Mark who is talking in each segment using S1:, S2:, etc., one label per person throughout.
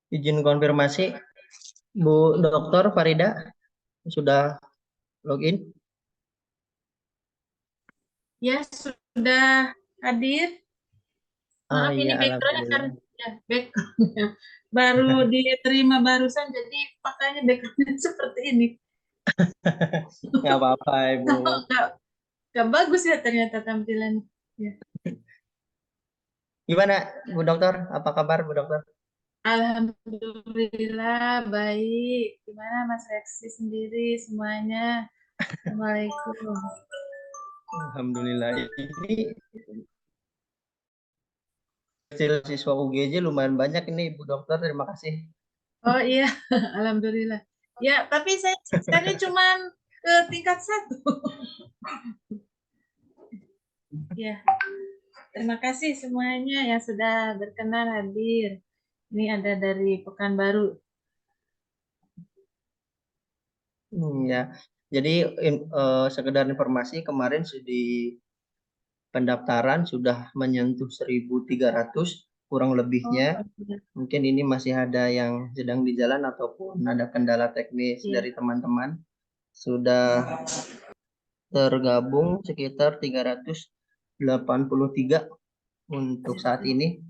S1: Izin konfirmasi, Bu Dokter Farida sudah login?
S2: Ya, sudah hadir. Maaf,
S1: Iya,
S2: ini backgroundnya
S1: alhamdulillah.
S2: karena ya, backgroundnya baru diterima barusan, jadi makanya backgroundnya seperti ini.
S1: Nggak apa-apa, Ibu.
S2: Nggak, nggak bagus ya ternyata tampilannya. Ya.
S1: Gimana, Bu Dokter? Apa kabar, Bu Dokter?
S2: Alhamdulillah baik. Gimana Mas Reksi sendiri semuanya? Assalamualaikum.
S1: Alhamdulillah. Ini hasil siswa UGJ lumayan banyak ini, Bu Dokter. Terima kasih.
S2: Oh iya, alhamdulillah. Ya, tapi saya sisanya cuma ke tingkat 1. Ya, terima kasih semuanya yang sudah berkenan hadir. Ini ada dari Pekanbaru.
S1: Ya, jadi sekedar informasi kemarin di pendaftaran sudah menyentuh 1.300 kurang
S2: Oh,
S1: lebihnya.
S2: iya.
S1: Mungkin ini masih ada yang sedang di jalan ataupun ada kendala teknis dari
S2: Iya.
S1: teman-teman. Sudah tergabung sekitar 383 untuk saat ini.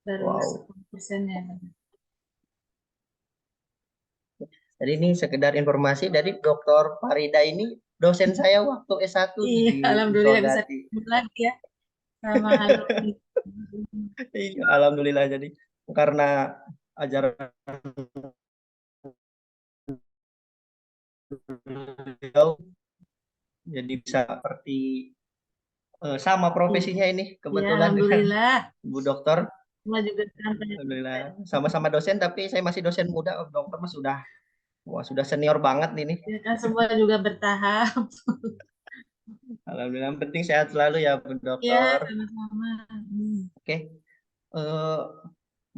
S2: Baru
S1: Wow.
S2: 10% ya.
S1: Jadi ini sekedar informasi dari Dr. Farida ini dosen saya waktu S1
S2: Iya,
S1: di
S2: alhamdulillah bisa
S1: Wisodati.
S2: ketemu lagi ya sama alumni.
S1: Iya, alhamdulillah jadi karena ajaran beliau jadi bisa seperti sama profesinya ini
S2: Iya,
S1: kebetulan dengan
S2: alhamdulillah.
S1: Bu Dokter.
S2: Semua juga sampai.
S1: Alhamdulillah sama-sama dosen tapi saya masih dosen muda, Dokter mas sudah wah sudah senior banget ini.
S2: Ya kan semua juga bertahap.
S1: Alhamdulillah yang penting sehat selalu ya Bu
S2: Iya,
S1: Dokter.
S2: sama-sama.
S1: Oke, eh,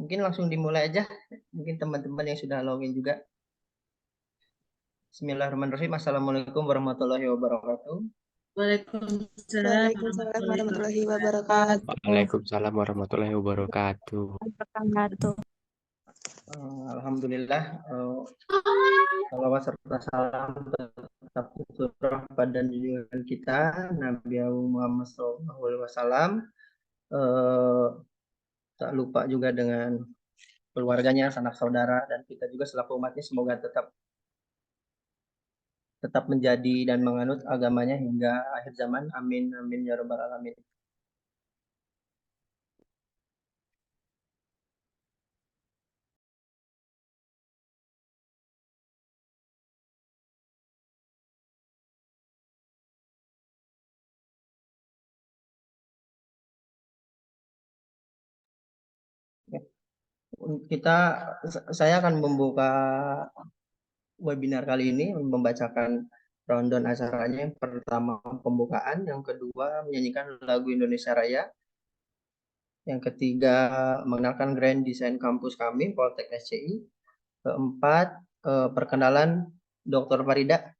S1: mungkin langsung dimulai aja. Mungkin teman-teman yang sudah login juga. Bismillahirrahmanirrahim. Assalamualaikum warahmatullahi wabarakatuh.
S2: Waalaikumsalam
S3: Waalaikumsalam
S2: warahmatullahi
S3: warahmatullahi
S2: wabarakatuh.
S3: wabarakatuh.
S4: Waalaikumsalam warahmatullahi wabarakatuh.
S3: Wabarakatuh.
S1: Alhamdulillah. Salawat serta salam tetap tercurah pada junjungan kita Nabi Muhammad SAW. Tak lupa juga dengan keluarganya, sanak saudara, dan kita juga selaku umatnya semoga tetap menjadi dan menganut agamanya hingga akhir zaman. Amin, amin, ya rabbal alamin. Kita, saya akan membuka webinar kali ini membacakan rundown acaranya. Yang pertama pembukaan, yang kedua menyanyikan lagu Indonesia Raya, yang ketiga mengenalkan Grand Design Kampus kami Poltek SCI, keempat perkenalan Dr. Farida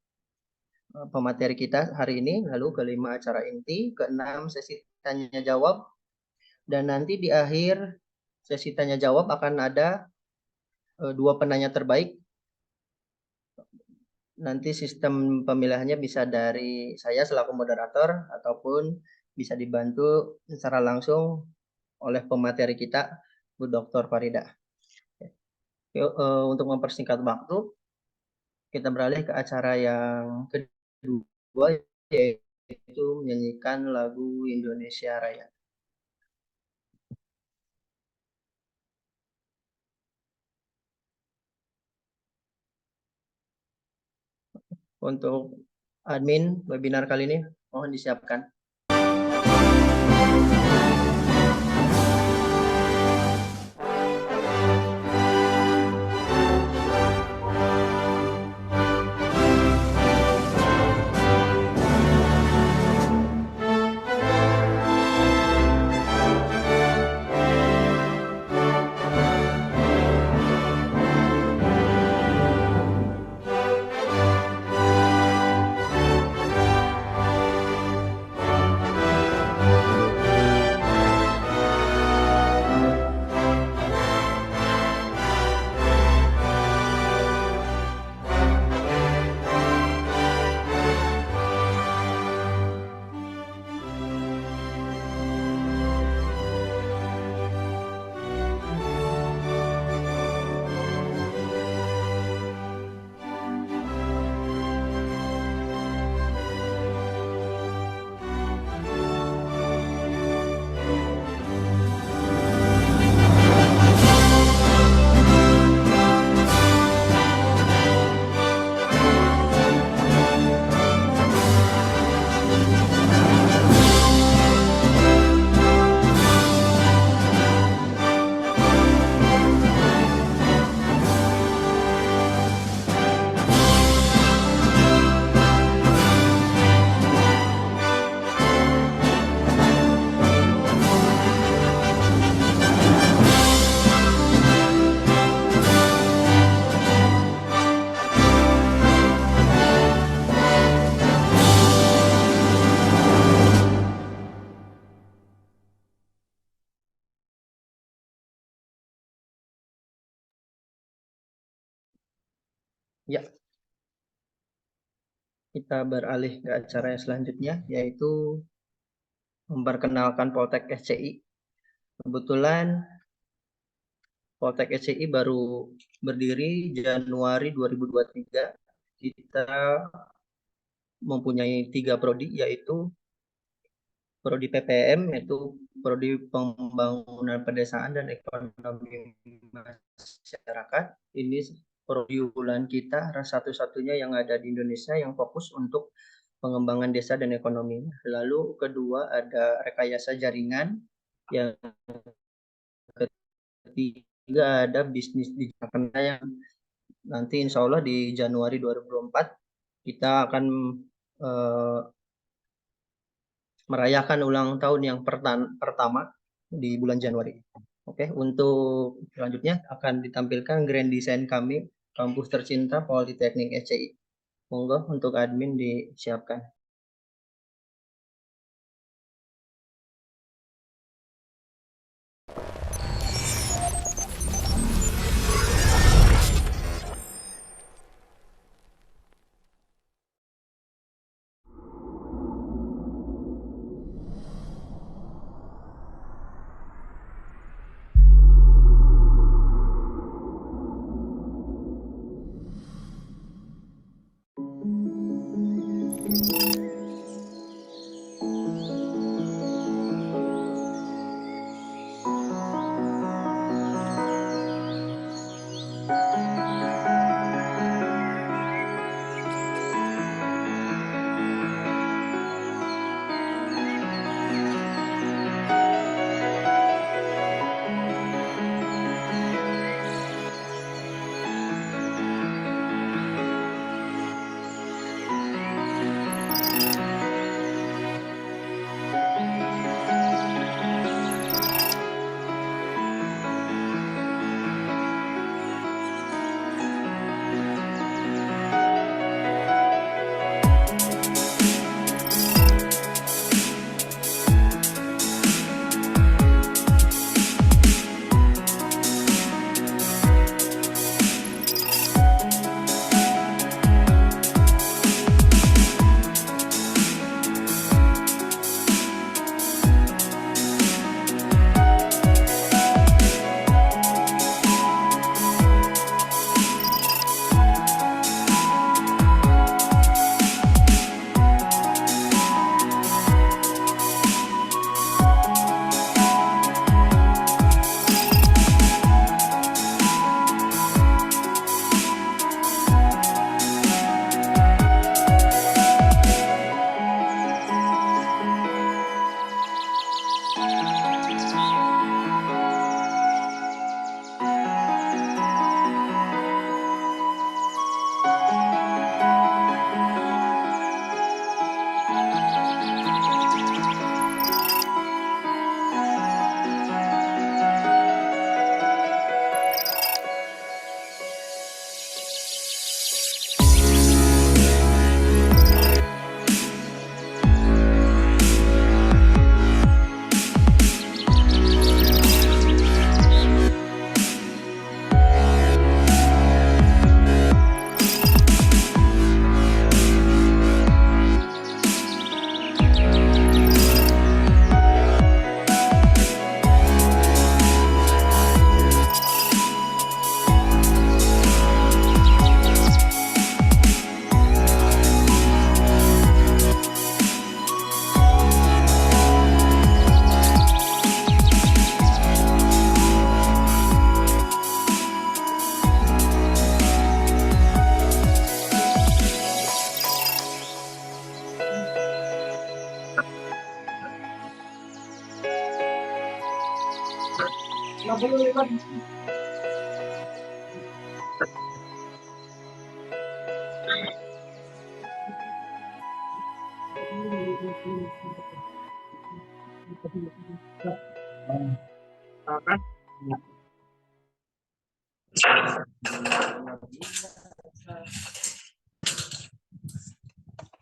S1: pemateri kita hari ini, lalu kelima acara inti, keenam sesi tanya jawab, dan nanti di akhir sesi tanya jawab akan ada dua penanya terbaik. Nanti sistem pemilihannya bisa dari saya selaku moderator ataupun bisa dibantu secara langsung oleh pemateri kita, Bu Dr. Farida. Untuk mempersingkat waktu, kita beralih ke acara yang kedua, yaitu menyanyikan lagu Indonesia Raya. Untuk admin webinar kali ini, mohon disiapkan. Ya, kita beralih ke acara yang selanjutnya, yaitu memperkenalkan Poltek SCI. Kebetulan Poltek SCI baru berdiri Januari 2023. Kita mempunyai 3 prodi, yaitu prodi PPM, yaitu prodi pembangunan pedesaan dan ekonomi masyarakat. Ini prodi unggulan kita, satu-satunya yang ada di Indonesia yang fokus untuk pengembangan desa dan ekonomi. Lalu kedua ada rekayasa jaringan, yang ketiga ada bisnis digital, yang nanti insya Allah di Januari 2024 kita akan merayakan ulang tahun yang pertama di bulan Januari. Oke, untuk selanjutnya akan ditampilkan grand design kami, kampus tercinta Politeknik SCI. Monggo untuk admin disiapkan.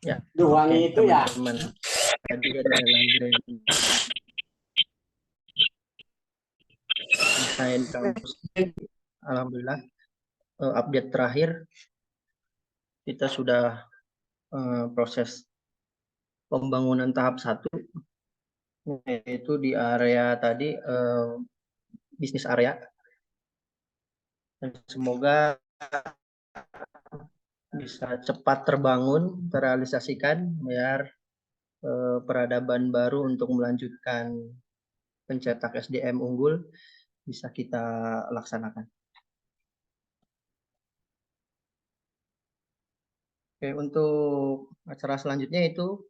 S1: Ya,
S3: Doang
S1: oke,
S3: itu ya.
S1: teman-teman. Tadi adalah grand design kampus. Alhamdulillah, update terakhir kita sudah proses pembangunan tahap 1, yaitu di area tadi bisnis area. Dan semoga bisa cepat terbangun, terrealisasikan biar peradaban baru untuk melanjutkan pencetak SDM unggul bisa kita laksanakan. Oke, untuk acara selanjutnya itu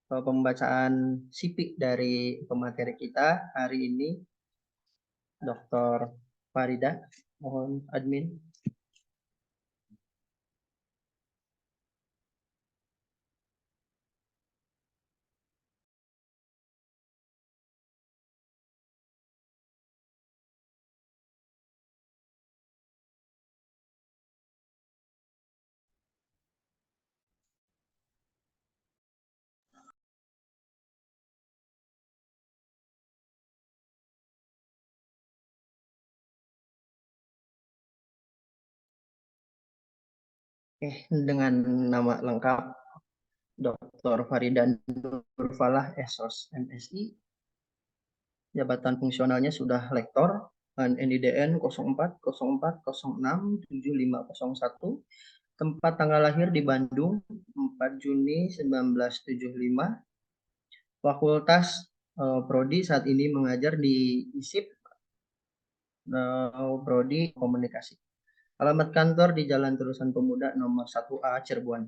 S1: pembacaan CV dari pemateri kita hari ini, Dr. Farida. Mohon admin. Dengan nama lengkap Dr. Farida Nurfalah, SOS MSI. Jabatan fungsionalnya sudah lektor, NIDN 0404067501. Tempat tanggal lahir di Bandung, 4 Juni 1975. Fakultas Prodi saat ini mengajar di ISIP, Prodi Komunikasi. Alamat kantor di Jalan Terusan Pemuda nomor 1A Cirebon.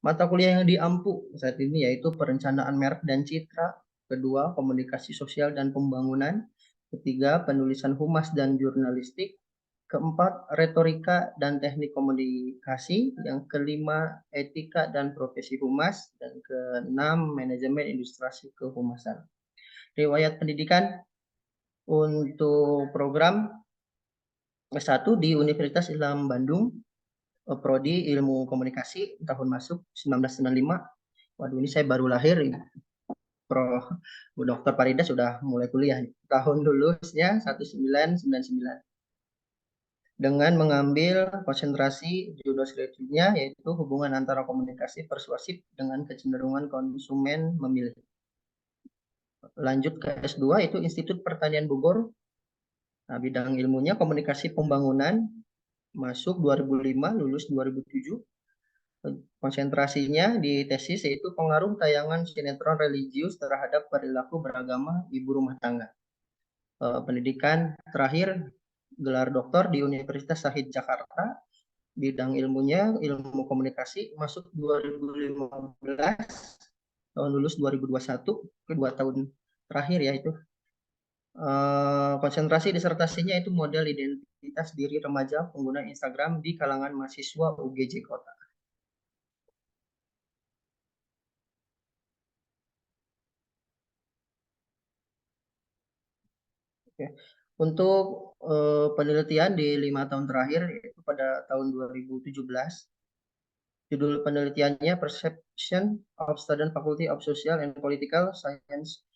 S1: Mata kuliah yang diampu saat ini yaitu perencanaan merek dan citra, kedua komunikasi sosial dan pembangunan, ketiga penulisan humas dan jurnalistik, keempat retorika dan teknik komunikasi, yang kelima etika dan profesi humas, dan keenam manajemen ilustrasi kehumasan. Riwayat pendidikan untuk program S1 di Universitas Islam Bandung, Prodi Ilmu Komunikasi, tahun masuk 1995. Waduh, ini saya baru lahir. Bu Dr. Farida sudah mulai kuliah. Tahun lulusnya 1999. Dengan mengambil konsentrasi judul skripsinya yaitu hubungan antara komunikasi persuasif dengan kecenderungan konsumen memilih. Lanjut ke S2 itu Institut Pertanian Bogor. Nah, bidang ilmunya komunikasi pembangunan, masuk 2005, lulus 2007. Konsentrasinya di tesis yaitu pengaruh tayangan sinetron religius terhadap perilaku beragama ibu rumah tangga. Pendidikan terakhir gelar doktor di Universitas Syahid Jakarta, bidang ilmunya ilmu komunikasi, masuk 2015, tahun lulus 2021, kedua tahun terakhir ya itu. Konsentrasi disertasinya itu model identitas diri remaja pengguna Instagram di kalangan mahasiswa UGJ Kota. Oke. Untuk penelitian di 5 tahun terakhir, yaitu pada tahun 2017, judul penelitiannya Perception of Student Faculty of Social and Political Science.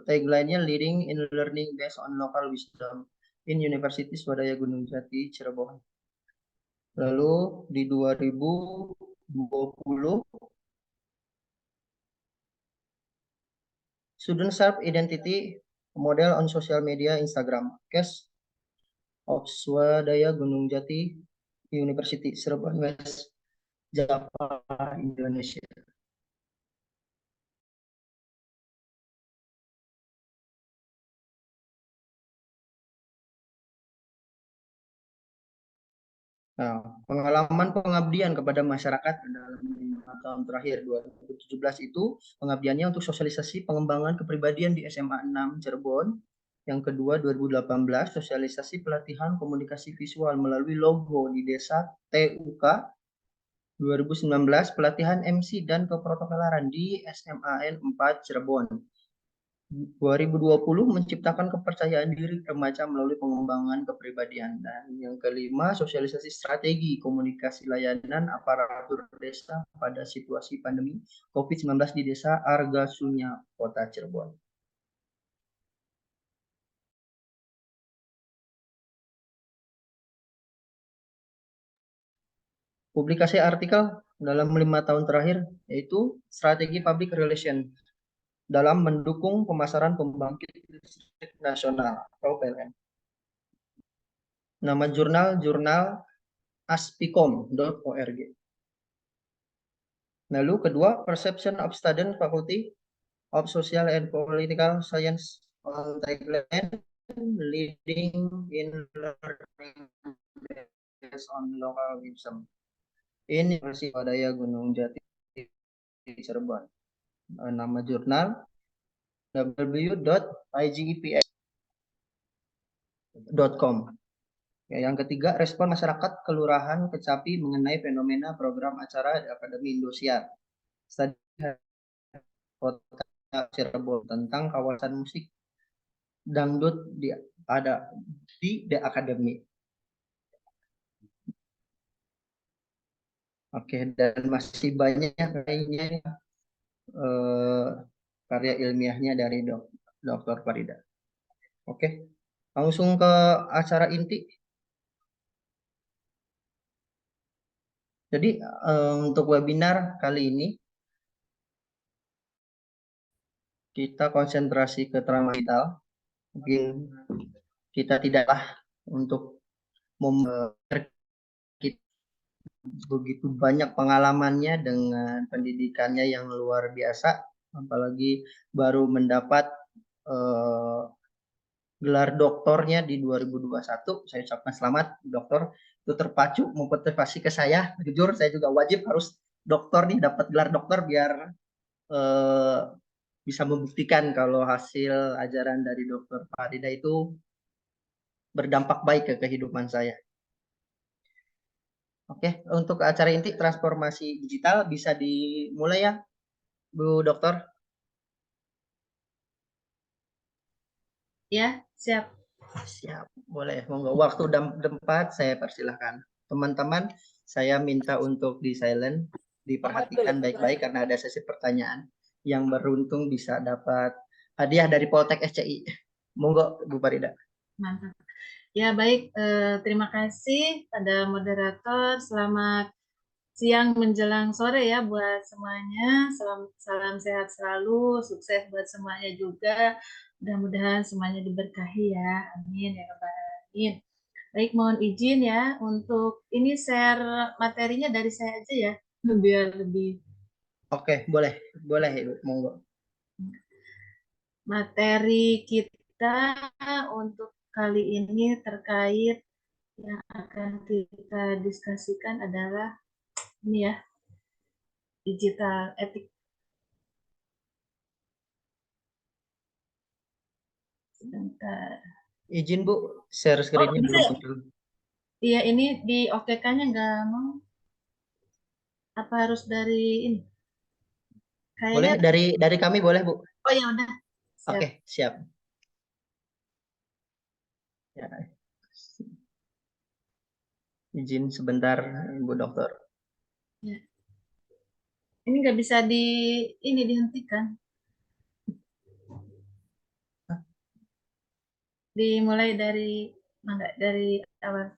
S1: Tagline-nya Leading in Learning Based on Local Wisdom in University Swadaya Gunung Jati, Cirebon. Lalu di 2020, Student Self Identity Model on Social Media Instagram, Case of Swadaya Gunung Jati University, Cirebon West, Java, Indonesia. Nah, pengalaman pengabdian kepada masyarakat dalam 5 tahun terakhir 2017 itu pengabdiannya untuk sosialisasi pengembangan kepribadian di SMA 6 Cirebon. Yang kedua 2018 sosialisasi pelatihan komunikasi visual melalui logo di desa TUK. 2019 pelatihan MC dan keprotokolaran di SMAN 4 Cirebon. 2020 menciptakan kepercayaan diri remaja melalui pengembangan kepribadian. Dan yang kelima, sosialisasi strategi komunikasi layanan aparatur desa pada situasi pandemi COVID-19 di Desa Argasunya, Kota Cirebon. publikasi artikel dalam 5 tahun terakhir, yaitu strategi public relation dalam mendukung pemasaran pembangkit listrik nasional atau PLN. Nama jurnal aspicom.org. Lalu kedua, Perception of Student Faculty of Social and Political Science on Thailand, Leading in Learning Based on Local Wisdom. Ini Universitas Padaya Gunung Jati Cirebon. Nama jurnal www.igepx.com. Yang ketiga, respon masyarakat Kelurahan Kecapi mengenai fenomena program acara di Akademi Indosiar. Studi Kota Cirebon tentang kawasan musik dangdut ada di The Academy. Oke, dan masih banyak lainnya karya ilmiahnya dari Dr. Farida. Oke, langsung ke acara inti. Jadi untuk webinar kali ini kita konsentrasi ke trauma digital. Mungkin kita tidaklah untuk begitu banyak pengalamannya dengan pendidikannya yang luar biasa, apalagi baru mendapat gelar doktornya di 2021. Saya ucapkan selamat, dokter. Itu terpacu memotivasi ke saya. Jujur, saya juga wajib harus dokter nih, dapat gelar dokter biar bisa membuktikan kalau hasil ajaran dari Dr. Farida itu berdampak baik ke kehidupan saya. Oke, untuk acara inti transformasi digital bisa dimulai ya, Bu Dokter?
S2: Ya, siap.
S1: Siap, boleh. Monggo, waktu dan tempat saya persilahkan. Teman-teman, saya minta untuk di silent, diperhatikan baik-baik karena ada sesi pertanyaan. Yang beruntung bisa dapat hadiah dari Poltek SCI. Monggo, Bu Farida.
S2: Mantap. Ya, baik. Terima kasih pada moderator. Selamat siang menjelang sore ya buat semuanya. Salam sehat selalu, sukses buat semuanya juga. Mudah-mudahan semuanya diberkahi ya. Amin ya Rabbal Alamin. Baik, mohon izin ya untuk ini share materinya dari saya aja ya, biar lebih.
S1: Oke, boleh Ibu, monggo.
S2: Materi kita untuk kali ini terkait yang akan kita diskusikan adalah ini ya, digital etik. Sebentar.
S1: Izin Bu, share screen-nya belum muncul.
S2: Iya, ini di OKK-nya nggak mau. Apa harus dari ini?
S1: Boleh dari kami boleh Bu.
S2: Oh ya udah. Siap.
S1: Oke, siap. Ya. Izin sebentar, Bu Dokter.
S2: Ya. Ini nggak bisa dihentikan. Dimulai dari awal.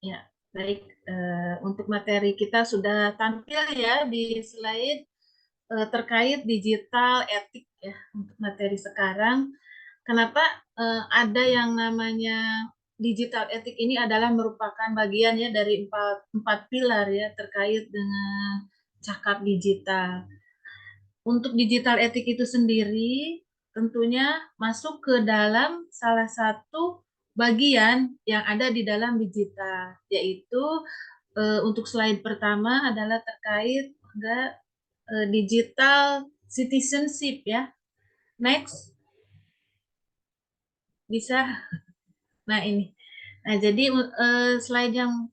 S2: Ya, baik. Untuk materi kita sudah tampil ya di slide terkait digital etik ya untuk materi sekarang. Kenapa ada yang namanya digital etik ini adalah merupakan bagian ya dari empat pilar ya terkait dengan cakap digital. Untuk digital etik itu sendiri tentunya masuk ke dalam salah satu bagian yang ada di dalam digital, yaitu untuk slide pertama adalah terkait digital citizenship ya. Next. Bisa. Nah, ini. Nah, jadi slide yang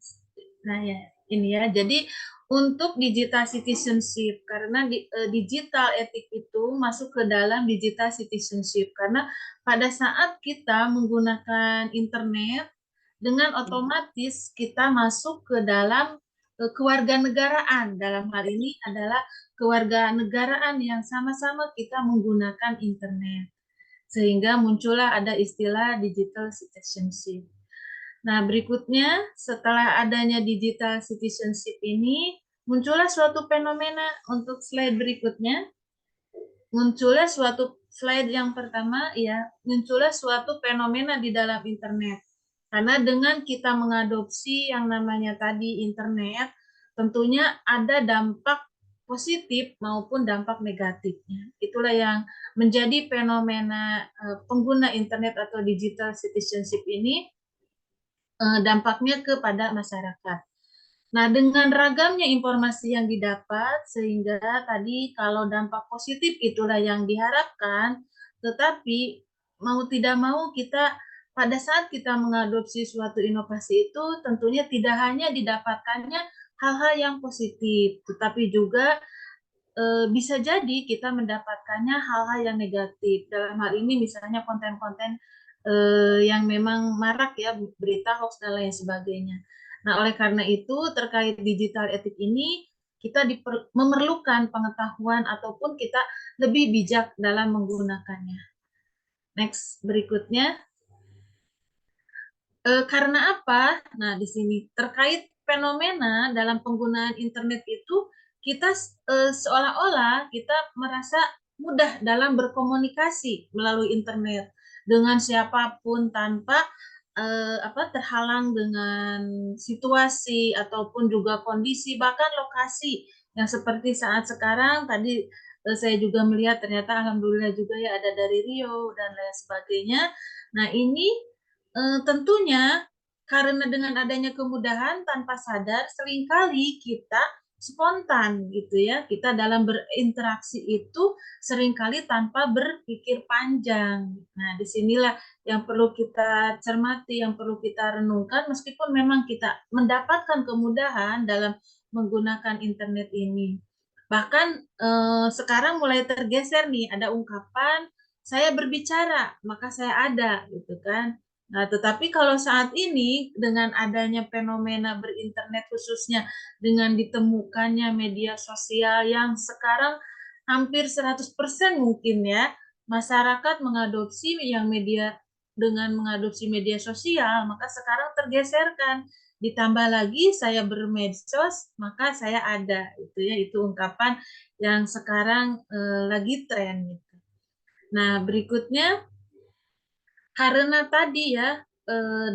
S2: ya, ini ya. Jadi untuk digital citizenship karena digital etik itu masuk ke dalam digital citizenship karena pada saat kita menggunakan internet dengan otomatis kita masuk ke dalam kewarganegaraan. Dalam hal ini adalah kewarganegaraan yang sama-sama kita menggunakan internet. Sehingga muncullah ada istilah digital citizenship. Nah, berikutnya setelah adanya digital citizenship ini, muncullah suatu fenomena untuk slide berikutnya. Muncullah suatu slide yang pertama, ya, muncullah suatu fenomena di dalam internet. Karena dengan kita mengadopsi yang namanya tadi internet, tentunya ada dampak positif maupun dampak negatifnya. Itulah yang menjadi fenomena pengguna internet atau digital citizenship ini, dampaknya kepada masyarakat. Nah, dengan ragamnya informasi yang didapat, sehingga tadi kalau dampak positif itulah yang diharapkan, tetapi mau tidak mau kita pada saat kita mengadopsi suatu inovasi itu tentunya tidak hanya didapatkannya hal-hal yang positif, tetapi juga bisa jadi kita mendapatkannya hal-hal yang negatif. Dalam hal ini misalnya konten-konten yang memang marak ya, berita hoax dan lain sebagainya. Nah, oleh karena itu terkait digital etik ini kita memerlukan pengetahuan ataupun kita lebih bijak dalam menggunakannya. Next, berikutnya. Karena apa? Nah, di sini terkait fenomena dalam penggunaan internet itu kita seolah-olah kita merasa mudah dalam berkomunikasi melalui internet dengan siapapun tanpa terhalang dengan situasi ataupun juga kondisi bahkan lokasi yang seperti saat sekarang tadi saya juga melihat ternyata alhamdulillah juga ya ada dari Rio dan lain sebagainya. Nah, ini tentunya karena dengan adanya kemudahan tanpa sadar seringkali kita spontan gitu ya. Kita dalam berinteraksi itu seringkali tanpa berpikir panjang. Nah, disinilah yang perlu kita cermati, yang perlu kita renungkan meskipun memang kita mendapatkan kemudahan dalam menggunakan internet ini. Bahkan sekarang mulai tergeser nih, ada ungkapan saya berbicara, maka saya ada gitu kan. Nah, tetapi kalau saat ini dengan adanya fenomena berinternet khususnya dengan ditemukannya media sosial yang sekarang hampir 100% mungkin ya, masyarakat mengadopsi yang media dengan mengadopsi media sosial, maka sekarang tergeserkan. Ditambah lagi saya bermedsos, maka saya ada. Itu ya, itu ungkapan yang sekarang lagi tren gitu. Nah, berikutnya karena tadi ya,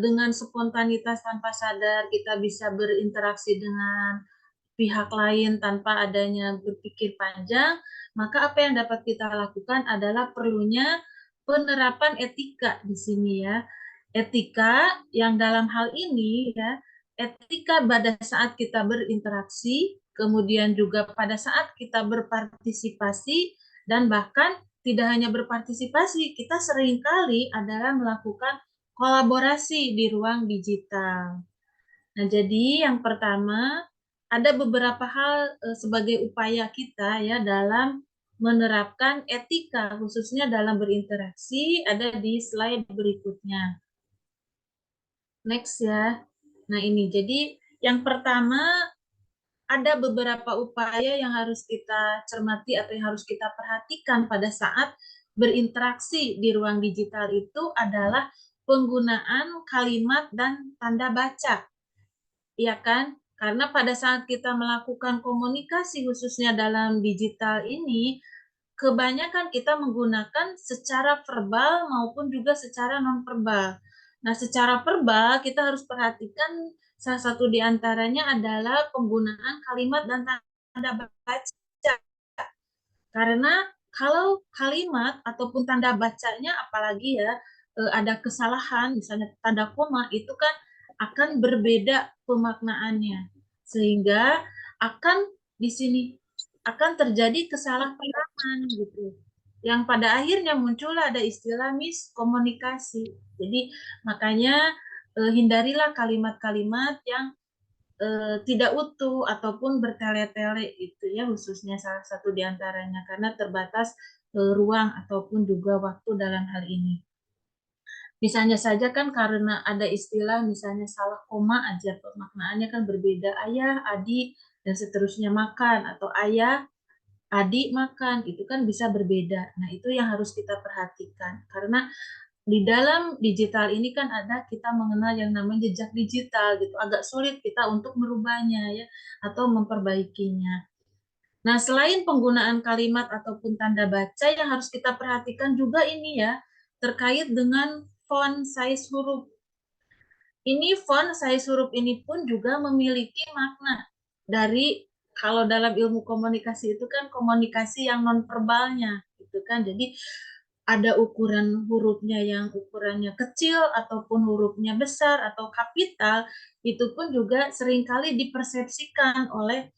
S2: dengan spontanitas tanpa sadar kita bisa berinteraksi dengan pihak lain tanpa adanya berpikir panjang, maka apa yang dapat kita lakukan adalah perlunya penerapan etika di sini ya. Etika yang dalam hal ini ya, etika pada saat kita berinteraksi, kemudian juga pada saat kita berpartisipasi, dan bahkan tidak hanya berpartisipasi, kita seringkali adalah melakukan kolaborasi di ruang digital. Nah, jadi yang pertama, ada beberapa hal sebagai upaya kita ya dalam menerapkan etika, khususnya dalam berinteraksi, ada di slide berikutnya. Next ya. Nah, ini jadi yang pertama ada beberapa upaya yang harus kita cermati atau yang harus kita perhatikan pada saat berinteraksi di ruang digital itu adalah penggunaan kalimat dan tanda baca. Iya kan? Karena pada saat kita melakukan komunikasi khususnya dalam digital ini, kebanyakan kita menggunakan secara verbal maupun juga secara non-verbal. Nah, secara verbal kita harus perhatikan salah satu di antaranya adalah penggunaan kalimat dan tanda baca. Karena kalau kalimat ataupun tanda bacanya apalagi ya ada kesalahan, misalnya tanda koma itu kan akan berbeda pemaknaannya. Sehingga akan di sini akan terjadi kesalahpahaman gitu. Yang pada akhirnya muncul ada istilah miskomunikasi. Jadi makanya hindarilah kalimat-kalimat yang tidak utuh ataupun bertele-tele itu ya, khususnya salah satu diantaranya karena terbatas ruang ataupun juga waktu dalam hal ini. Misalnya saja kan karena ada istilah misalnya salah koma aja pemaknaannya kan berbeda. Ayah, adik, dan seterusnya makan atau ayah, adik makan itu kan bisa berbeda. Nah, itu yang harus kita perhatikan karena di dalam digital ini kan ada kita mengenal yang namanya jejak digital gitu. Agak sulit kita untuk merubahnya ya atau memperbaikinya. Nah, selain penggunaan kalimat ataupun tanda baca yang harus kita perhatikan juga ini ya terkait dengan font size huruf. Ini font size huruf ini pun juga memiliki makna dari kalau dalam ilmu komunikasi itu kan komunikasi yang non verbalnya gitu kan. Jadi ada ukuran hurufnya yang ukurannya kecil ataupun hurufnya besar atau kapital itu pun juga seringkali dipersepsikan oleh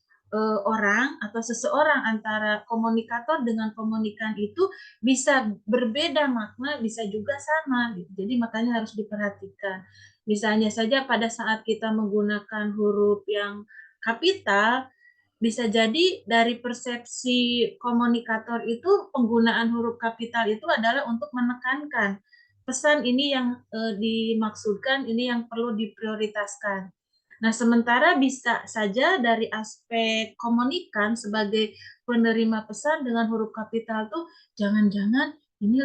S2: orang atau seseorang antara komunikator dengan komunikan itu bisa berbeda makna, bisa juga sama gitu. Jadi makanya harus diperhatikan. Misalnya saja pada saat kita menggunakan huruf yang kapital, bisa jadi dari persepsi komunikator itu penggunaan huruf kapital itu adalah untuk menekankan pesan ini yang dimaksudkan, ini yang perlu diprioritaskan. Nah, sementara bisa saja dari aspek komunikan sebagai penerima pesan dengan huruf kapital tuh jangan-jangan ini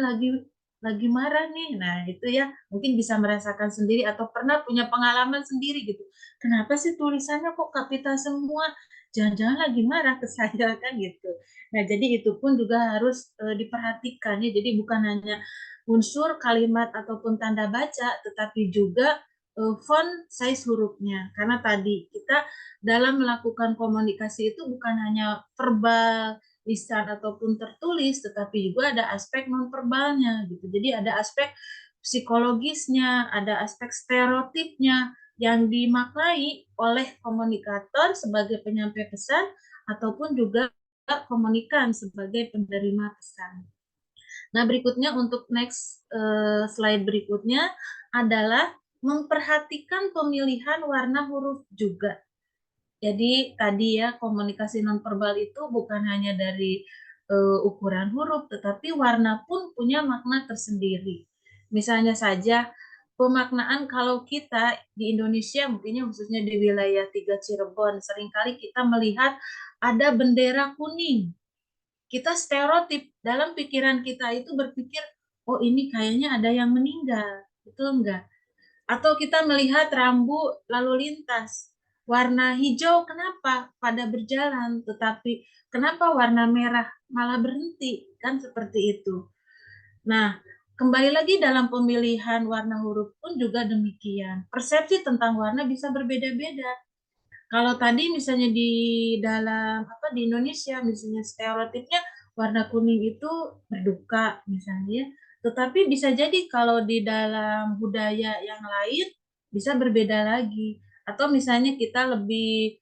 S2: lagi marah nih. Nah, itu ya mungkin bisa merasakan sendiri atau pernah punya pengalaman sendiri gitu. Kenapa sih tulisannya kok kapital semua? Jangan-jangan lagi marah ke saya kan gitu. Nah, jadi itu pun juga harus diperhatikan ya. Jadi bukan hanya unsur kalimat ataupun tanda baca, tetapi juga font size hurufnya. Karena tadi kita dalam melakukan komunikasi itu bukan hanya verbal, lisan ataupun tertulis, tetapi juga ada aspek non verbalnya gitu. Jadi ada aspek psikologisnya, ada aspek stereotipnya yang dimaknai oleh komunikator sebagai penyampai pesan ataupun juga komunikan sebagai penerima pesan. Nah, berikutnya untuk next slide berikutnya adalah memperhatikan pemilihan warna huruf juga. Jadi tadi ya komunikasi nonverbal itu bukan hanya dari ukuran huruf, tetapi warna pun punya makna tersendiri. Misalnya saja pemaknaan kalau kita di Indonesia, mungkinnya khususnya di wilayah 3 Cirebon, seringkali kita melihat ada bendera kuning. Kita stereotip dalam pikiran kita itu berpikir, oh ini kayaknya ada yang meninggal, betul enggak? Atau kita melihat rambu lalu lintas, warna hijau kenapa pada berjalan, tetapi kenapa warna merah malah berhenti, kan seperti itu. Nah, kembali lagi dalam pemilihan warna huruf pun juga demikian. Persepsi tentang warna bisa berbeda-beda. Kalau tadi misalnya di dalam apa di Indonesia misalnya stereotipnya warna kuning itu berduka misalnya, tetapi bisa jadi kalau di dalam budaya yang lain bisa berbeda lagi. Atau misalnya kita lebih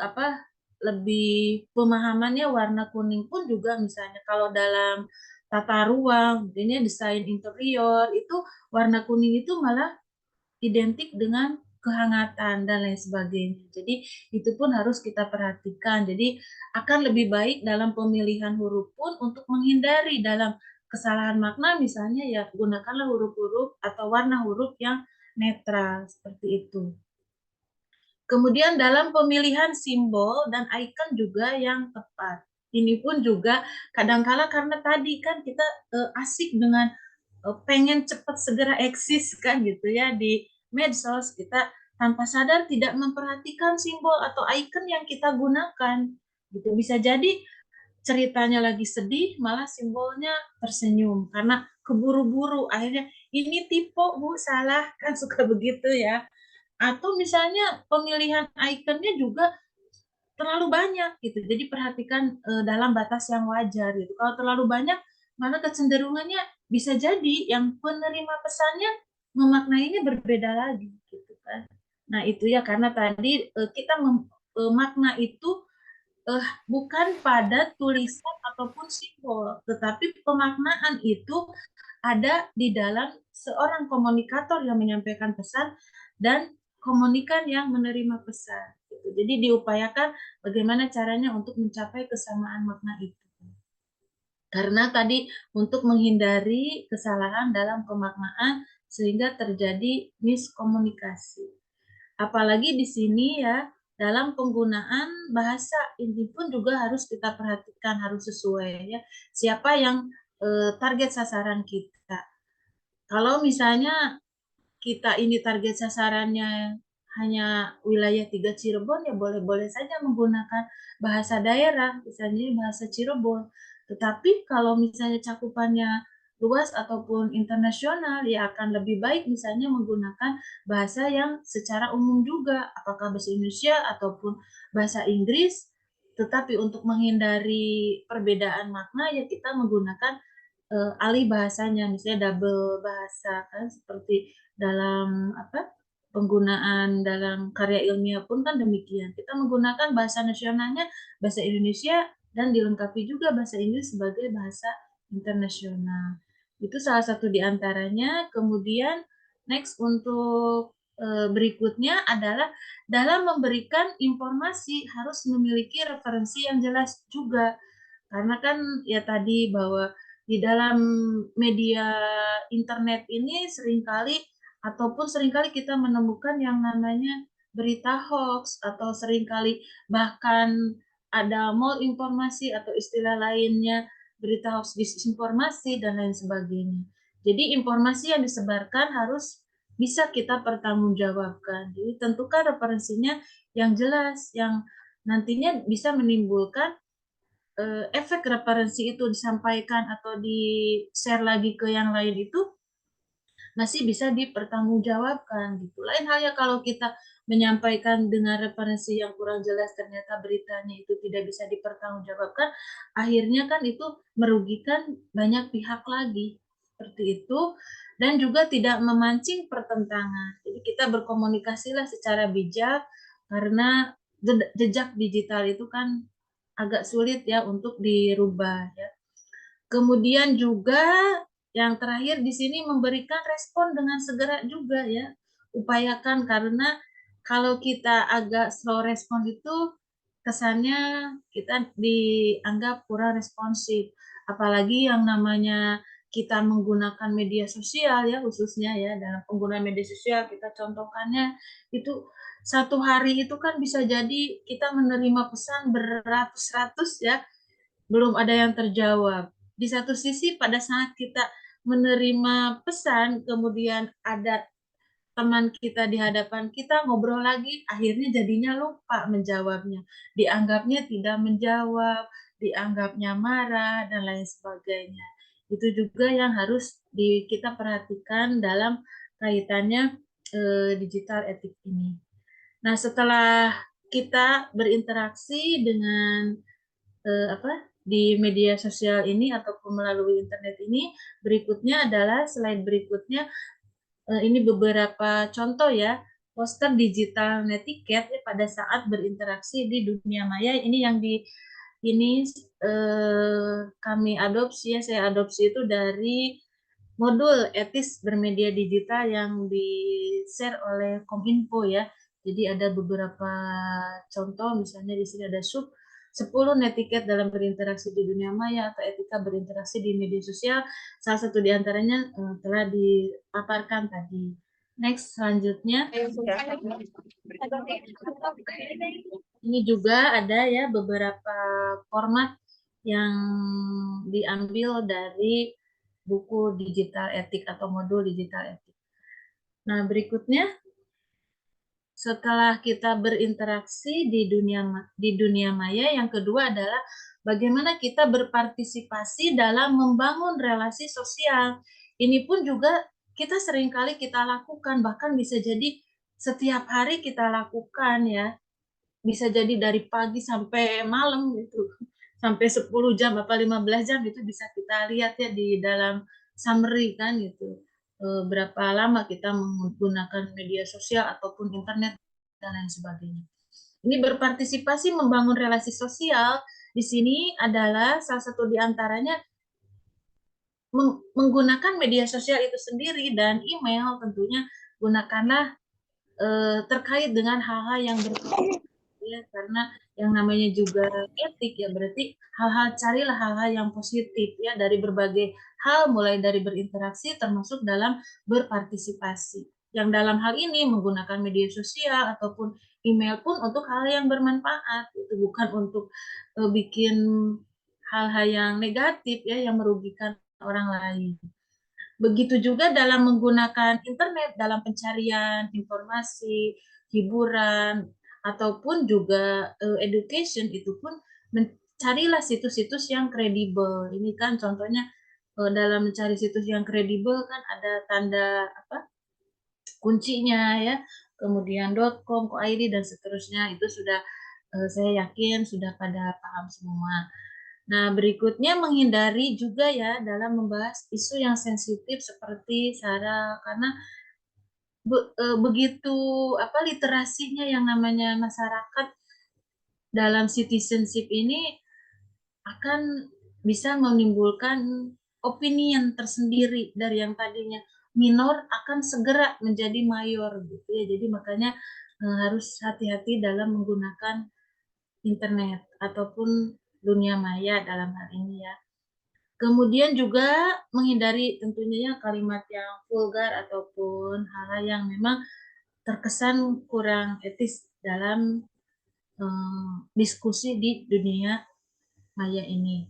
S2: apa lebih pemahamannya warna kuning pun juga misalnya kalau dalam tata ruang, mungkinnya desain interior itu warna kuning itu malah identik dengan kehangatan dan lain sebagainya. Jadi itu pun harus kita perhatikan. Jadi akan lebih baik dalam pemilihan huruf pun untuk menghindari dalam kesalahan makna misalnya ya gunakanlah huruf-huruf atau warna huruf yang netral seperti itu. Kemudian dalam pemilihan simbol dan icon juga yang tepat. Ini pun juga kadangkala karena tadi kan kita asik dengan pengen cepat segera eksis kan gitu ya di medsos, kita tanpa sadar tidak memperhatikan simbol atau icon yang kita gunakan gitu. Bisa jadi ceritanya lagi sedih malah simbolnya tersenyum karena keburu-buru akhirnya ini tipe Bu salah kan suka begitu ya. Atau misalnya pemilihan ikonnya juga terlalu banyak gitu. Jadi perhatikan dalam batas yang wajar gitu. Kalau terlalu banyak, mana kecenderungannya bisa jadi yang penerima pesannya memaknainya berbeda lagi gitu kan. Nah, itu ya karena tadi kita makna itu bukan pada tulisan ataupun simbol, tetapi pemaknaan itu ada di dalam seorang komunikator yang menyampaikan pesan dan komunikan yang menerima pesan. Gitu. Jadi diupayakan bagaimana caranya untuk mencapai kesamaan makna itu. Karena tadi untuk menghindari kesalahan dalam pemaknaan sehingga terjadi miskomunikasi. Apalagi di sini ya, dalam penggunaan bahasa ini pun juga harus kita perhatikan, harus sesuai ya. Siapa yang target sasaran kita. Kalau misalnya kita ini target sasarannya hanya wilayah 3 Cirebon, ya boleh-boleh saja menggunakan bahasa daerah, misalnya bahasa Cirebon. Tetapi kalau misalnya cakupannya luas ataupun internasional, ya akan lebih baik misalnya menggunakan bahasa yang secara umum juga, apakah bahasa Indonesia ataupun bahasa Inggris. Tetapi untuk menghindari perbedaan makna, ya kita menggunakan alih bahasanya, misalnya double bahasa kan, seperti dalam penggunaan dalam karya ilmiah pun kan demikian. Kita menggunakan bahasa nasionalnya bahasa Indonesia dan dilengkapi juga bahasa Inggris sebagai bahasa internasional. Itu salah satu di antaranya. Kemudian next untuk berikutnya adalah dalam memberikan informasi harus memiliki referensi yang jelas juga. Karena kan ya tadi bahwa di dalam media internet ini seringkali ataupun seringkali kita menemukan yang namanya berita hoax atau seringkali bahkan ada mal informasi atau istilah lainnya berita hoax, disinformasi dan lain sebagainya. Jadi informasi yang disebarkan harus bisa kita pertanggungjawabkan. Jadi tentukan referensinya yang jelas, yang nantinya bisa menimbulkan efek referensi itu disampaikan atau di-share lagi ke yang lain itu masih bisa dipertanggungjawabkan gitu. Lain halnya kalau kita menyampaikan dengan referensi yang kurang jelas ternyata beritanya itu tidak bisa dipertanggungjawabkan, akhirnya kan itu merugikan banyak pihak lagi. Seperti itu dan juga tidak memancing pertentangan. Jadi kita berkomunikasilah secara bijak karena jejak digital itu kan agak sulit ya untuk dirubah ya. Kemudian juga yang terakhir di sini memberikan respon dengan segera juga ya. Upayakan karena kalau kita agak slow respon itu kesannya kita dianggap kurang responsif. Apalagi yang namanya kita menggunakan media sosial ya khususnya ya dalam penggunaan media sosial kita contohkannya itu satu hari itu kan bisa jadi kita menerima pesan beratus-ratus ya belum ada yang terjawab. Di satu sisi pada saat kita menerima pesan, kemudian ada teman kita di hadapan kita ngobrol lagi, akhirnya jadinya lupa menjawabnya. Dianggapnya tidak menjawab, dianggapnya marah, dan lain sebagainya. Itu juga yang harus kita perhatikan dalam kaitannya digital etik ini. Nah, setelah kita berinteraksi dengan di media sosial ini ataupun melalui internet ini, berikutnya adalah slide berikutnya ini beberapa contoh ya poster digital netiquette ya, pada saat berinteraksi di dunia maya. Ini yang kami adopsi ya, saya adopsi itu dari modul etis bermedia digital yang di-share oleh Kominfo ya. Jadi ada beberapa contoh, misalnya di sini ada 10 netiquette dalam berinteraksi di dunia maya atau etika berinteraksi di media sosial. Salah satu di antaranya telah dipaparkan tadi. Next, selanjutnya. Ini juga ada ya beberapa format yang diambil dari buku digital etik atau modul digital etik. Nah, berikutnya setelah kita berinteraksi di dunia maya, yang kedua adalah bagaimana kita berpartisipasi dalam membangun relasi sosial. Ini pun juga kita seringkali kita lakukan, bahkan bisa jadi setiap hari kita lakukan ya. Bisa jadi dari pagi sampai malam gitu. Sampai 10 jam apa 15 jam itu bisa kita lihat ya di dalam summary kan gitu. Berapa lama kita menggunakan media sosial ataupun internet dan lain sebagainya. Ini berpartisipasi membangun relasi sosial di sini adalah salah satu di antaranya menggunakan media sosial itu sendiri dan email tentunya gunakanlah terkait dengan hal-hal yang berkaitan ya, karena yang namanya juga etik ya berarti carilah hal-hal yang positif ya dari berbagai hal, mulai dari berinteraksi termasuk dalam berpartisipasi. Yang dalam hal ini menggunakan media sosial ataupun email pun untuk hal yang bermanfaat, itu bukan untuk bikin hal-hal yang negatif ya yang merugikan orang lain. Begitu juga dalam menggunakan internet dalam pencarian informasi, hiburan, ataupun juga education, itu pun mencarilah situs-situs yang kredibel. Ini kan contohnya dalam mencari situs yang kredibel kan ada tanda apa kuncinya ya, kemudian .com, .id dan seterusnya, itu sudah saya yakin sudah pada paham semua. Nah, berikutnya menghindari juga ya dalam membahas isu yang sensitif seperti SARA, karena begitu apa literasinya yang namanya masyarakat dalam citizenship ini akan bisa menimbulkan opini yang tersendiri dari yang tadinya minor akan segera menjadi mayor gitu ya. Jadi makanya harus hati-hati dalam menggunakan internet ataupun dunia maya dalam hal ini ya. Kemudian juga menghindari tentunya ya kalimat yang vulgar ataupun hal-hal yang memang terkesan kurang etis dalam diskusi di dunia maya ini.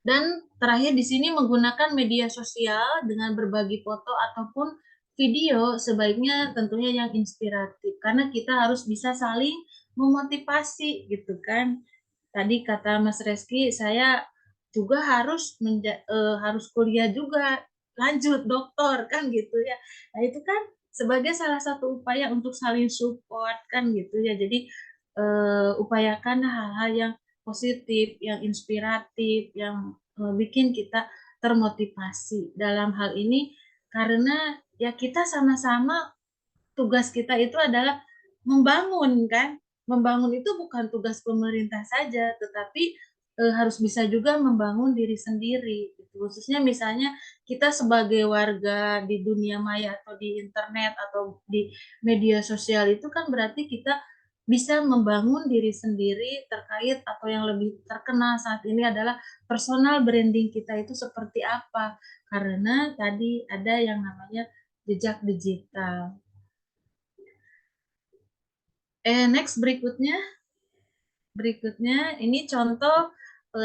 S2: Dan terakhir di sini menggunakan media sosial dengan berbagi foto ataupun video sebaiknya tentunya yang inspiratif karena kita harus bisa saling memotivasi gitu kan. Tadi kata Mas Reski, saya juga harus kuliah juga, lanjut doktor kan gitu ya. Nah, itu kan sebagai salah satu upaya untuk saling support kan gitu ya. Jadi upayakan hal-hal yang positif, yang inspiratif, yang bikin kita termotivasi dalam hal ini karena ya kita sama-sama tugas kita itu adalah membangun kan. Membangun itu bukan tugas pemerintah saja, tetapi harus bisa juga membangun diri sendiri. Khususnya misalnya kita sebagai warga di dunia maya atau di internet atau di media sosial itu kan berarti kita bisa membangun diri sendiri terkait atau yang lebih terkenal saat ini adalah personal branding kita itu seperti apa. Karena tadi ada yang namanya jejak digital. Next berikutnya ini contoh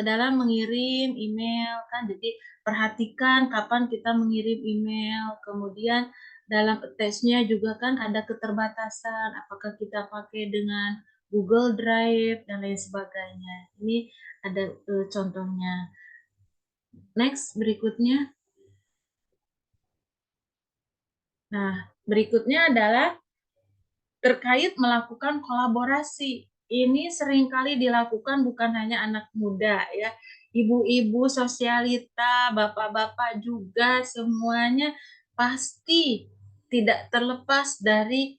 S2: dalam mengirim email kan. Jadi perhatikan kapan kita mengirim email. Kemudian dalam attach-nya juga kan ada keterbatasan. Apakah kita pakai dengan Google Drive dan lain sebagainya. Ini ada contohnya. Next berikutnya. Nah, berikutnya adalah terkait melakukan kolaborasi. Ini seringkali dilakukan bukan hanya anak muda ya, ibu-ibu sosialita, bapak-bapak juga semuanya pasti tidak terlepas dari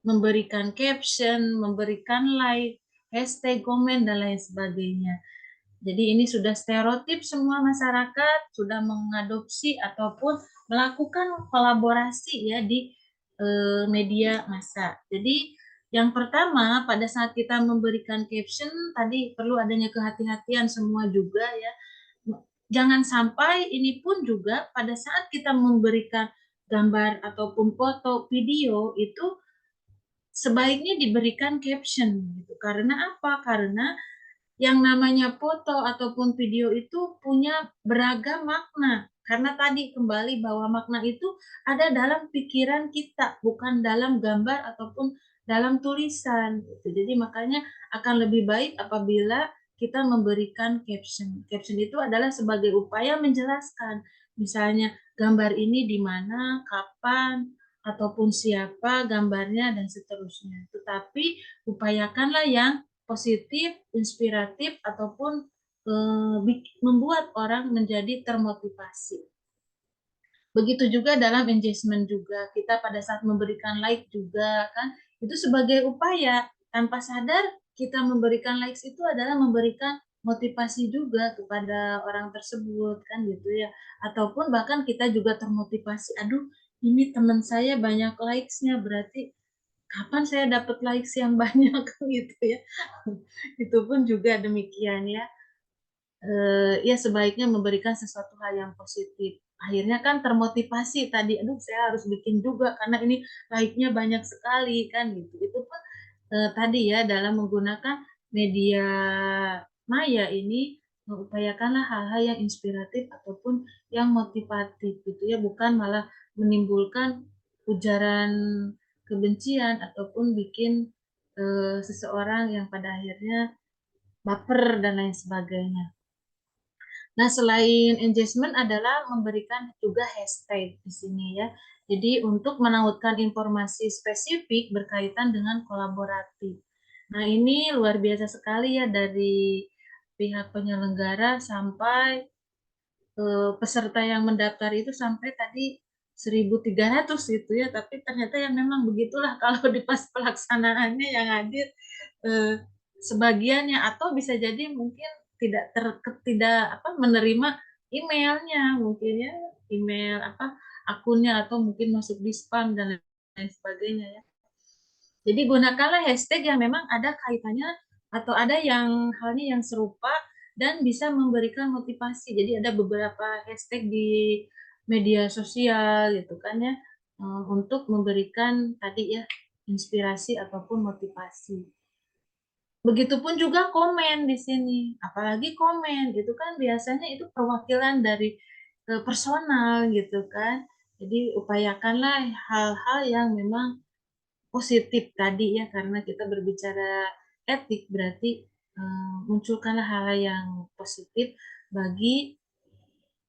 S2: memberikan caption, memberikan like, hashtag, komen dan lain sebagainya. Jadi ini sudah stereotip semua masyarakat sudah mengadopsi ataupun melakukan kolaborasi ya di media massa. Jadi yang pertama pada saat kita memberikan caption tadi perlu adanya kehati-hatian semua juga ya. Jangan sampai ini pun juga pada saat kita memberikan gambar ataupun foto, video itu sebaiknya diberikan caption gitu. Karena apa? Karena yang namanya foto ataupun video itu punya beragam makna. Karena tadi kembali bahwa makna itu ada dalam pikiran kita, bukan dalam gambar ataupun dalam tulisan. Gitu. Jadi makanya akan lebih baik apabila kita memberikan caption. Caption itu adalah sebagai upaya menjelaskan. Misalnya gambar ini di mana, kapan, ataupun siapa gambarnya, dan seterusnya. Tetapi upayakanlah yang positif, inspiratif, ataupun membuat orang menjadi termotivasi. Begitu juga dalam engagement juga, kita pada saat memberikan like juga kan, itu sebagai upaya, tanpa sadar kita memberikan likes itu adalah memberikan motivasi juga kepada orang tersebut kan gitu ya. Ataupun bahkan kita juga termotivasi, aduh ini teman saya banyak likes-nya, berarti kapan saya dapat likes yang banyak gitu ya. Itu pun juga demikian ya. Ya sebaiknya memberikan sesuatu hal yang positif. Akhirnya kan termotivasi tadi, aduh saya harus bikin juga karena ini like-nya banyak sekali kan gitu. Itu pun tadi ya dalam menggunakan media maya ini mengupayakanlah hal-hal yang inspiratif ataupun yang motivatif gitu ya, bukan malah menimbulkan ujaran kebencian ataupun bikin seseorang yang pada akhirnya baper dan lain sebagainya. Nah, selain engagement adalah memberikan juga hashtag di sini ya. Jadi untuk menautkan informasi spesifik berkaitan dengan kolaboratif. Nah, ini luar biasa sekali ya dari pihak penyelenggara sampai peserta yang mendaftar itu sampai tadi 1.300 gitu ya, tapi ternyata yang memang begitulah kalau di pas pelaksanaannya yang hadir eh, sebagiannya atau bisa jadi mungkin tidak menerima emailnya mungkin ya, email akunnya atau mungkin masuk di spam dan lain sebagainya ya. Jadi gunakanlah hashtag yang memang ada kaitannya atau ada yang halnya yang serupa dan bisa memberikan motivasi. Jadi ada beberapa hashtag di media sosial gitu kan ya, untuk memberikan tadi ya inspirasi ataupun motivasi. Begitupun juga komen di sini, apalagi komen itu kan biasanya itu perwakilan dari personal gitu kan. Jadi upayakanlah hal-hal yang memang positif tadi ya, karena kita berbicara etik berarti munculkanlah hal yang positif bagi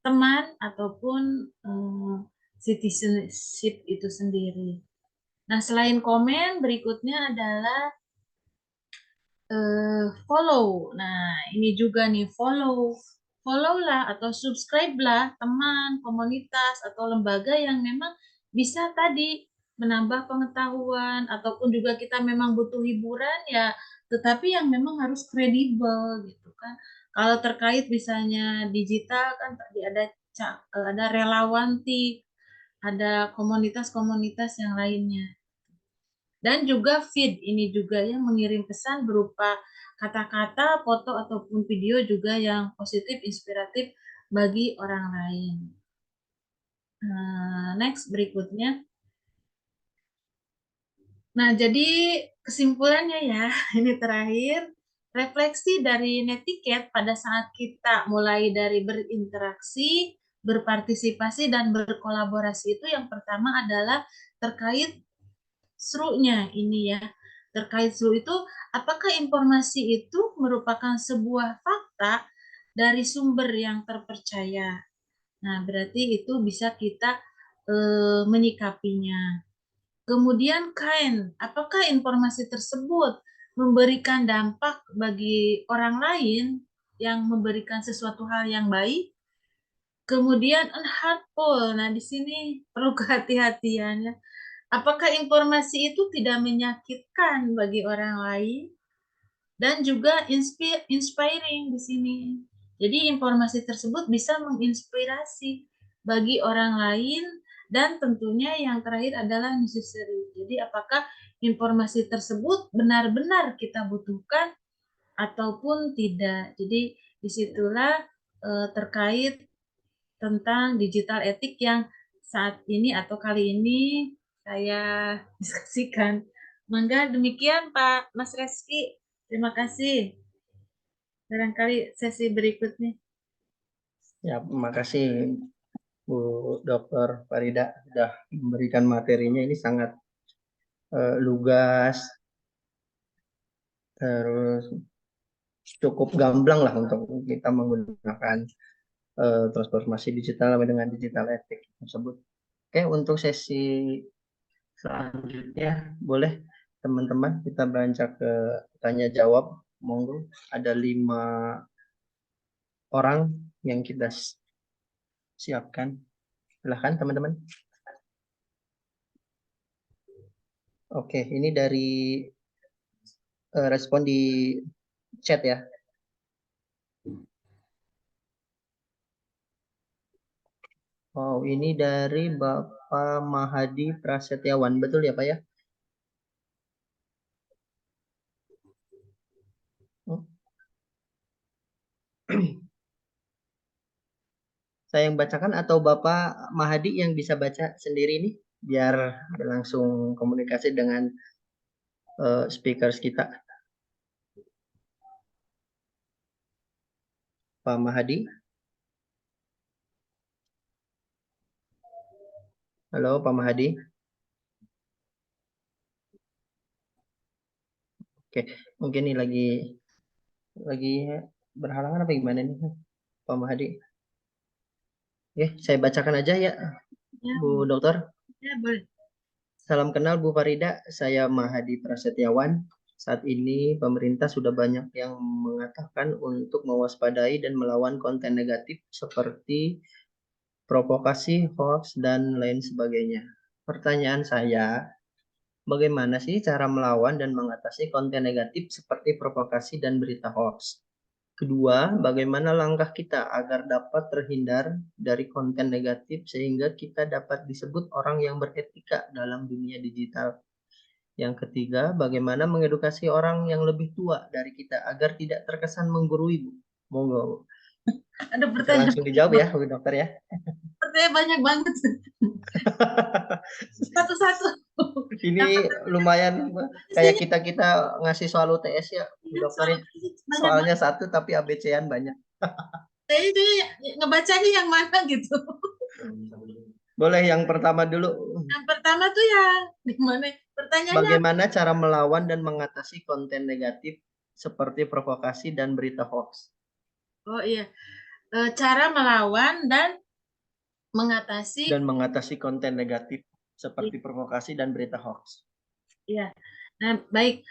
S2: teman ataupun citizenship itu sendiri. Nah, selain komen, berikutnya adalah follow. Nah, ini juga nih follow. Follow lah atau subscribe lah teman, komunitas atau lembaga yang memang bisa tadi menambah pengetahuan ataupun juga kita memang butuh hiburan ya, tetapi yang memang harus kredibel gitu kan. Kalau terkait misalnya digital kan tadi ada relawan TIK, ada komunitas-komunitas yang lainnya. Dan juga feed ini juga yang mengirim pesan berupa kata-kata, foto ataupun video juga yang positif, inspiratif bagi orang lain. Next berikutnya. Nah, jadi kesimpulannya ya, ini terakhir, refleksi dari netiquette pada saat kita mulai dari berinteraksi, berpartisipasi, dan berkolaborasi itu yang pertama adalah terkait serunya ini ya. Terkait seru itu, apakah informasi itu merupakan sebuah fakta dari sumber yang terpercaya? Nah, berarti itu bisa kita menyikapinya. Kemudian kain, apakah informasi tersebut memberikan dampak bagi orang lain yang memberikan sesuatu hal yang baik? Kemudian unhurtful. Nah, di sini perlu kehati-hatian ya. Apakah informasi itu tidak menyakitkan bagi orang lain? Dan juga inspiring di sini. Jadi informasi tersebut bisa menginspirasi bagi orang lain dan tentunya yang terakhir adalah necessary. Jadi apakah informasi tersebut benar-benar kita butuhkan ataupun tidak. Jadi disitulah terkait tentang digital etik yang saat ini atau kali ini saya diskusikan. Mangga demikian Pak Mas Reski. Terima kasih. Barangkali sesi berikutnya.
S1: Ya, makasih Bu Dr. Farida sudah memberikan materinya ini sangat lugas, terus cukup gamblang lah untuk kita menggunakan transformasi digital dengan digital etik tersebut. Oke, untuk sesi selanjutnya boleh teman-teman kita beranjak ke tanya jawab. Monggo, ada 5 orang yang kita siapkan. Silahkan teman-teman. Oke, ini dari respon di chat ya. Oh, ini dari Bapak Mahadi Prasetyawan, betul ya Pak ya? Saya yang bacakan atau Bapak Mahadi yang bisa baca sendiri nih, biar langsung komunikasi dengan speakers kita. Pak Mahadi. Halo Pak Mahadi. Oke, mungkin ini lagi berhalangan apa gimana nih Pak Mahadi? Oke, saya bacakan aja ya,
S2: Ya,
S1: Bu Dokter.
S2: ya boleh.
S1: Salam kenal Bu Farida, saya Mahadi Prasetyawan. Saat ini pemerintah sudah banyak yang mengatakan untuk mewaspadai dan melawan konten negatif seperti provokasi, hoax, dan lain sebagainya. Pertanyaan saya, bagaimana sih cara melawan dan mengatasi konten negatif seperti provokasi dan berita hoax? Kedua, bagaimana langkah kita agar dapat terhindar dari konten negatif sehingga kita dapat disebut orang yang beretika dalam dunia digital? Yang ketiga, bagaimana mengedukasi orang yang lebih tua dari kita agar tidak terkesan menggurui, Bu? Monggo,
S2: Ada
S1: bisa
S2: pertanyaan
S1: langsung dijawab ya, Bu Dokter ya.
S2: banyak banget. Satu-satu.
S1: Ini lumayan kayak kita ngasih soal UTS ya, Bu Dokter ya. Soalnya satu tapi ABC-an banyak.
S2: Saya itu ngebacanya yang mana gitu.
S1: Boleh yang pertama dulu.
S2: Yang pertama tuh yang gimana? Pertanyaannya
S1: Bagaimana cara melawan dan mengatasi konten negatif seperti provokasi dan berita hoax?
S2: oh iya, cara melawan dan mengatasi.
S1: Dan mengatasi konten negatif seperti provokasi dan berita hoax.
S2: Iya. Nah, baik.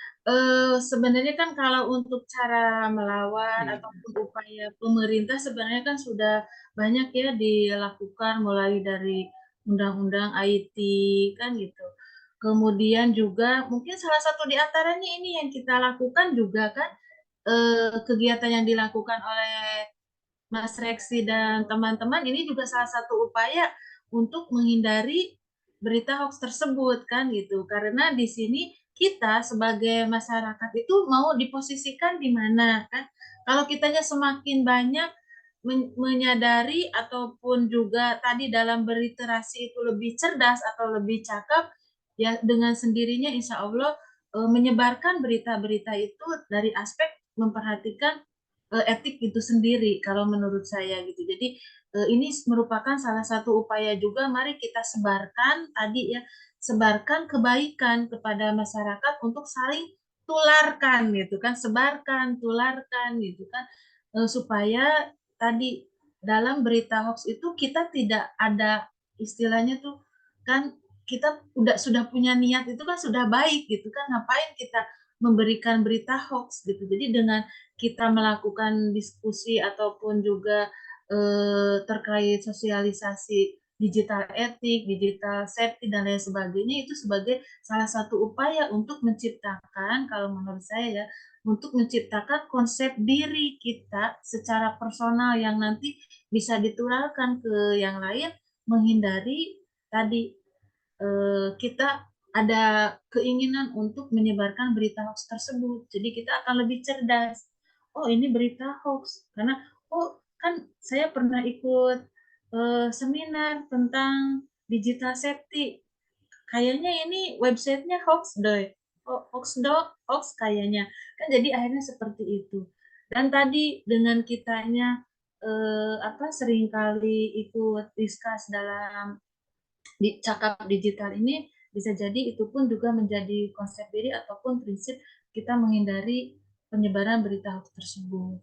S2: Sebenarnya kan kalau untuk cara melawan ataupun upaya pemerintah sebenarnya kan sudah banyak ya dilakukan mulai dari undang-undang IT kan gitu. Kemudian juga mungkin salah satu di antaranya ini yang kita lakukan juga kan kegiatan yang dilakukan oleh Mas Reksi dan teman-teman ini juga salah satu upaya untuk menghindari berita hoax tersebut kan gitu. Karena di sini kita sebagai masyarakat itu mau diposisikan di mana kan. Kalau kitanya semakin banyak menyadari ataupun juga tadi dalam berliterasi itu lebih cerdas atau lebih cakap, ya dengan sendirinya insya Allah menyebarkan berita-berita itu dari aspek memperhatikan etik itu sendiri kalau menurut saya gitu. Jadi ini merupakan salah satu upaya juga mari kita sebarkan tadi ya, sebarkan kebaikan kepada masyarakat untuk saling tularkan gitu kan, sebarkan, tularkan gitu kan supaya tadi dalam berita hoax itu kita tidak ada istilahnya tuh kan kita sudah punya niat itu kan sudah baik gitu kan, ngapain kita memberikan berita hoax gitu. Jadi dengan kita melakukan diskusi ataupun juga terkait sosialisasi digital etik, digital safety dan lain sebagainya itu sebagai salah satu upaya untuk menciptakan kalau menurut saya ya untuk menciptakan konsep diri kita secara personal yang nanti bisa ditularkan ke yang lain menghindari tadi kita ada keinginan untuk menyebarkan berita hoax tersebut. Jadi kita akan lebih cerdas. Oh ini berita hoax karena oh kan saya pernah ikut seminar tentang digital safety. Kayaknya ini websitenya hoax deh. Oh, hoax kayaknya. Kan jadi akhirnya seperti itu. Dan tadi dengan kitanya seringkali ikut diskus dalam di cakap digital ini bisa jadi itu pun juga menjadi konsep diri ataupun prinsip kita menghindari penyebaran berita hoax tersebut.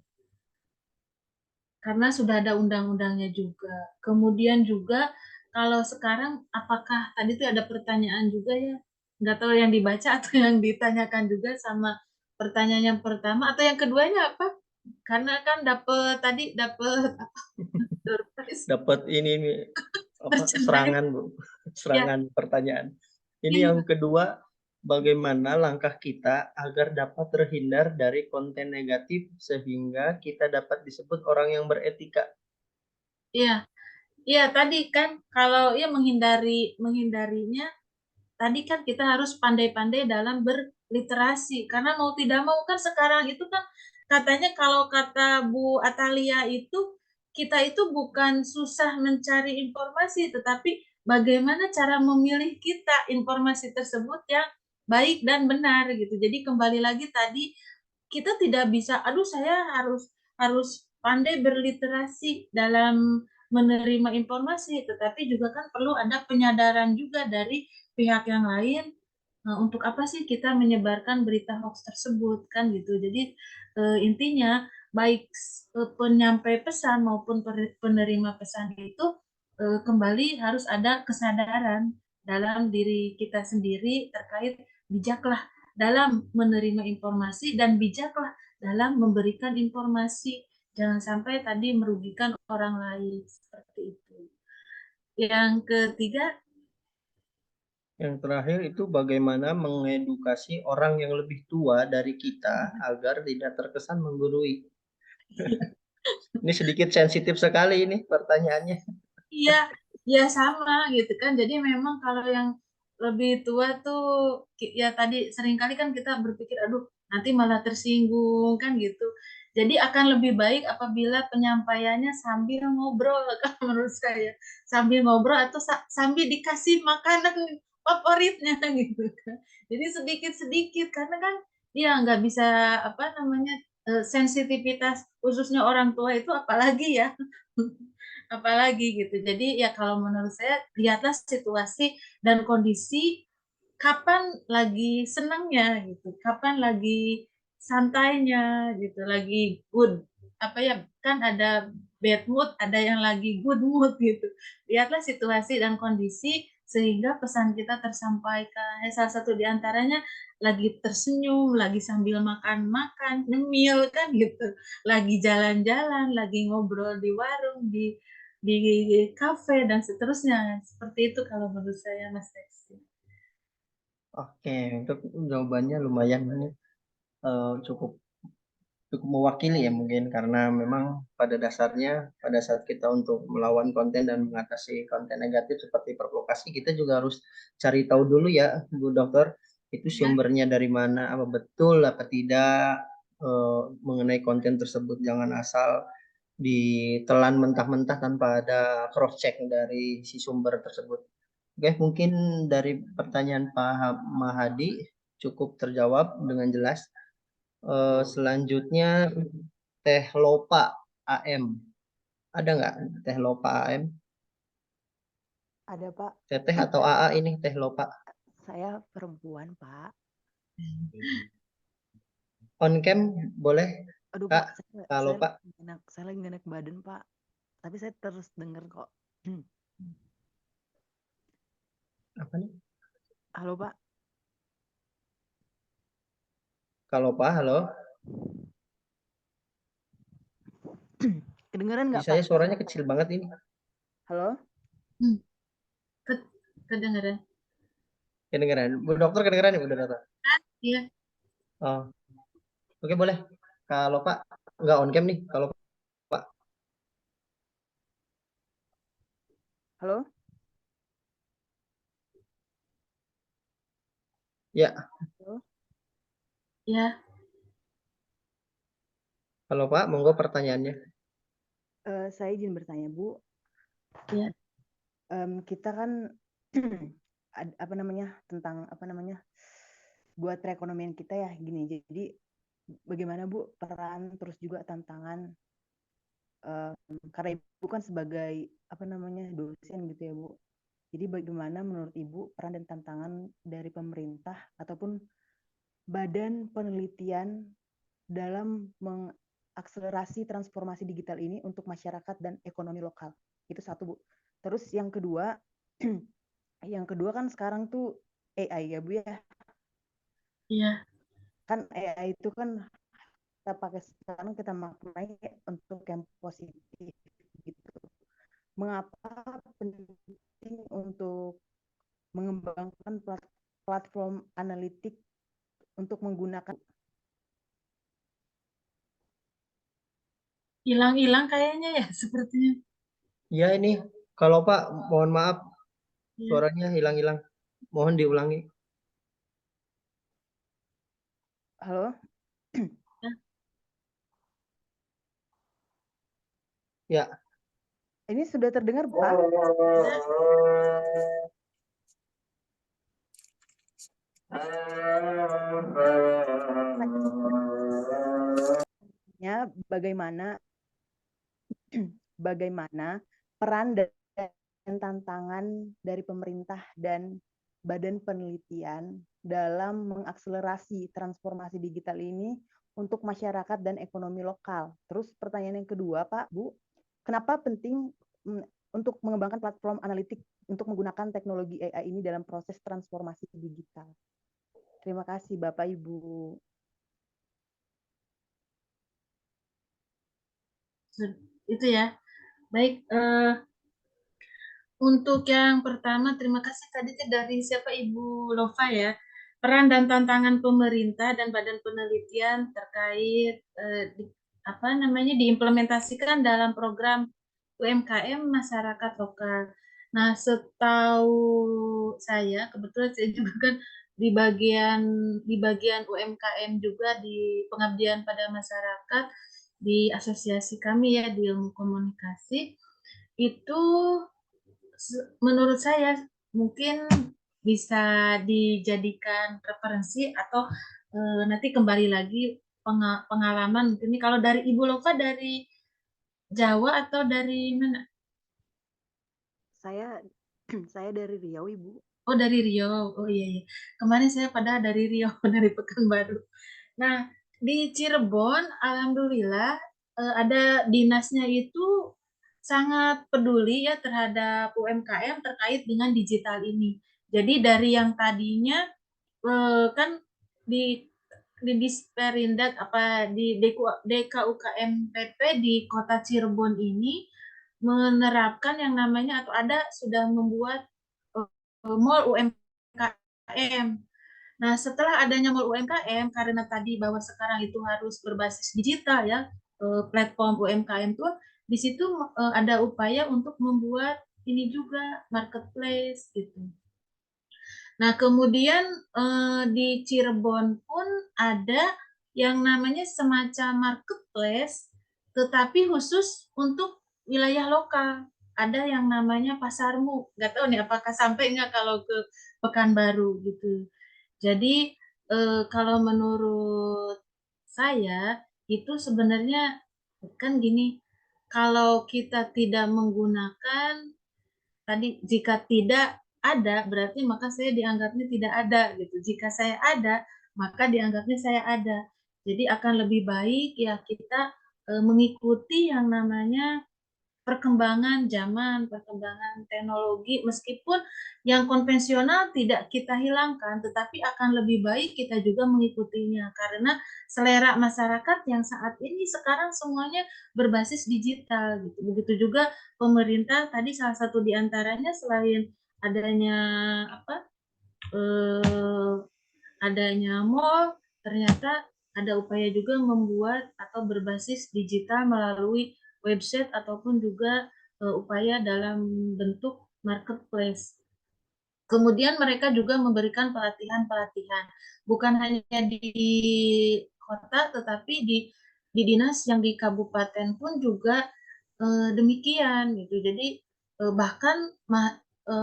S2: Karena sudah ada undang-undangnya juga. Kemudian juga kalau sekarang apakah tadi itu ada pertanyaan juga ya, nggak tahu yang dibaca atau yang ditanyakan juga sama pertanyaan yang pertama atau yang keduanya apa? Karena kan dapat apa?
S1: Dapat ini apa serangan, Bu.
S2: Ya,
S1: Serangan pertanyaan. Ini
S2: iya.
S1: yang kedua, bagaimana langkah kita agar dapat terhindar dari konten negatif sehingga kita dapat disebut orang yang beretika.
S2: Iya, iya tadi kan kalau ya menghindarinya tadi kan kita harus pandai-pandai dalam literasi. Karena mau tidak mau kan sekarang itu kan katanya kalau kata Bu Atalia itu kita itu bukan susah mencari informasi, tetapi bagaimana cara memilih kita informasi tersebut yang baik dan benar gitu. Jadi kembali lagi tadi kita tidak bisa, aduh saya harus pandai berliterasi dalam menerima informasi, tetapi juga kan perlu ada penyadaran juga dari pihak yang lain untuk apa sih kita menyebarkan berita hoax tersebut kan gitu. Jadi intinya baik penyampai pesan maupun penerima pesan itu kembali harus ada kesadaran dalam diri kita sendiri terkait bijaklah dalam menerima informasi dan bijaklah dalam memberikan informasi. Jangan sampai tadi merugikan orang lain seperti itu. Yang ketiga,
S1: Yang terakhir itu bagaimana mengedukasi orang yang lebih tua dari kita agar tidak terkesan menggurui. Ini sedikit sensitif sekali ini pertanyaannya.
S2: iya, ya sama gitu kan. Jadi memang kalau yang lebih tua tuh ya tadi seringkali kan kita berpikir aduh nanti malah tersinggung kan gitu. Jadi akan lebih baik apabila penyampaiannya sambil ngobrol kalau menurut saya. Sambil ngobrol atau sambil dikasih makanan favoritnya gitu kan. Jadi sedikit-sedikit karena kan ya nggak bisa apa namanya sensitivitas khususnya orang tua itu apalagi ya. Apalagi gitu. Jadi ya kalau menurut saya lihatlah situasi dan kondisi kapan lagi senangnya gitu, kapan lagi santainya gitu, lagi good apa ya kan ada bad mood, ada yang lagi good mood gitu. Lihatlah situasi dan kondisi sehingga pesan kita tersampaikan. Ya, salah satu diantaranya lagi tersenyum, lagi sambil makan-makan, nyemil kan gitu, lagi jalan-jalan, lagi ngobrol di warung, di kafe dan seterusnya. Seperti itu kalau menurut saya Mas Reksi.
S1: Oke, untuk jawabannya lumayan ini cukup cukup mewakili ya mungkin karena memang pada dasarnya pada saat kita untuk melawan konten dan mengatasi konten negatif seperti provokasi kita juga harus cari tahu dulu ya Bu Dokter itu
S2: Ya,
S1: sumbernya dari mana apa betul apa tidak mengenai konten tersebut jangan asal ditelan mentah-mentah tanpa ada cross check dari si sumber tersebut. Oke, mungkin dari pertanyaan Pak Mahadi cukup terjawab dengan jelas. Selanjutnya Teh Lopa AM. Ada nggak Teh Lopa AM?
S3: Ada, Pak.
S1: Teteh atau AA ini Teh Lopa?
S3: Saya perempuan, Pak.
S1: On cam boleh
S3: Aduh,
S1: Kak?
S3: Pak, saya,
S1: Kak
S3: saya,
S1: Lopa?
S3: saya lagi nggak enak badan, Pak. Tapi saya terus denger kok.
S1: Apa nih?
S3: Halo, Pak.
S1: Kak Lopa, halo.
S3: Kedengeran
S1: Di
S3: nggak,
S1: saya
S3: Pak?
S1: suaranya kecil banget ini.
S3: Halo?
S2: kedengaran.
S1: Kedengeran. Bu Dokter kedengeran ya Bu Dokter?
S2: Iya,
S1: Oh, oke boleh. Kak Lopa nggak on cam nih. Kalau Pak
S3: Halo?
S1: ya,
S3: Halo?
S2: ya,
S1: kalau Pak monggo pertanyaannya.
S3: Saya izin bertanya, Bu.
S2: ya,
S3: Kita kan apa namanya tentang apa namanya buat perekonomian kita ya gini. Jadi bagaimana Bu peran terus juga tantangan karena Ibu kan sebagai apa namanya dosen gitu ya Bu. Jadi bagaimana menurut Ibu peran dan tantangan dari pemerintah ataupun badan penelitian dalam mengakselerasi transformasi digital ini untuk masyarakat dan ekonomi lokal? Itu satu, Bu. Terus yang kedua, yang kedua kan sekarang tuh AI ya Bu ya.
S2: iya.
S3: Kan AI itu kan kita pakai sekarang kita maknai untuk yang positif gitu. Mengapa penting untuk mengembangkan platform analitik untuk menggunakan
S2: Hilang-hilang kayaknya ya sepertinya.
S1: Ya ini kalau Pak mohon maaf
S2: Ya.
S1: suaranya hilang-hilang. Mohon diulangi.
S3: Halo,
S1: Ya,
S3: ini sudah terdengar, Pak? Ya, bagaimana peran dan tantangan dari pemerintah dan badan penelitian dalam mengakselerasi transformasi digital ini untuk masyarakat dan ekonomi lokal. Terus pertanyaan yang kedua, Pak, Bu, kenapa penting untuk mengembangkan platform analitik untuk menggunakan teknologi AI ini dalam proses transformasi digital? Terima kasih, Bapak, Ibu.
S2: Itu ya. Baik, untuk yang pertama, terima kasih tadi dari siapa Ibu Lova ya. Peran dan tantangan pemerintah dan badan penelitian terkait apa namanya diimplementasikan dalam program UMKM masyarakat lokal. Nah, setahu saya, kebetulan saya juga kan di bagian UMKM juga di pengabdian pada masyarakat di asosiasi kami ya di ilmu komunikasi itu menurut saya mungkin bisa dijadikan referensi atau nanti kembali lagi pengalaman mungkin ini kalau dari Ibu Lova dari Jawa atau dari mana?
S3: Saya saya dari Riau, Ibu.
S2: Oh dari Riau. Oh iya iya. Kemarin saya pada dari Riau dari Pekanbaru. Nah di Cirebon, alhamdulillah ada dinasnya itu sangat peduli ya terhadap UMKM terkait dengan digital ini. Jadi dari yang tadinya kan di Disperindak apa di DKUKM-PP di Kota Cirebon ini menerapkan yang namanya atau ada sudah membuat mall UMKM. Nah, setelah adanya mall UMKM karena tadi bahwa sekarang itu harus berbasis digital ya, platform UMKM itu di situ ada upaya untuk membuat ini juga marketplace gitu. Nah, kemudian di Cirebon pun ada yang namanya semacam marketplace, tetapi khusus untuk wilayah lokal. Ada yang namanya Pasarmu. Nggak tahu nih apakah sampai nggak kalau ke Pekanbaru gitu. Jadi kalau menurut saya itu sebenarnya kan gini, kalau kita tidak menggunakan tadi jika tidak ada berarti maka saya dianggapnya tidak ada gitu. Jika saya ada maka dianggapnya saya ada. Jadi akan lebih baik ya kita mengikuti yang namanya perkembangan zaman, perkembangan teknologi, meskipun yang konvensional tidak kita hilangkan, tetapi akan lebih baik kita juga mengikutinya, karena selera masyarakat yang saat ini sekarang semuanya berbasis digital, gitu. Begitu juga pemerintah tadi salah satu diantaranya selain adanya apa adanya mall, ternyata ada upaya juga membuat atau berbasis digital melalui website ataupun juga upaya dalam bentuk marketplace. Kemudian mereka juga memberikan pelatihan-pelatihan, bukan hanya di kota, tetapi di dinas yang di kabupaten pun juga demikian gitu. Jadi bahkan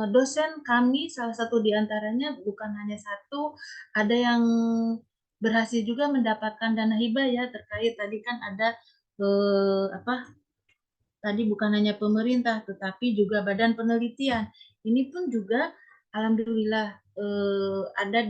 S2: dosen kami salah satu diantaranya bukan hanya satu, ada yang berhasil juga mendapatkan dana hibah ya terkait tadi kan ada apa tadi bukan hanya pemerintah tetapi juga badan penelitian. Ini pun juga alhamdulillah ada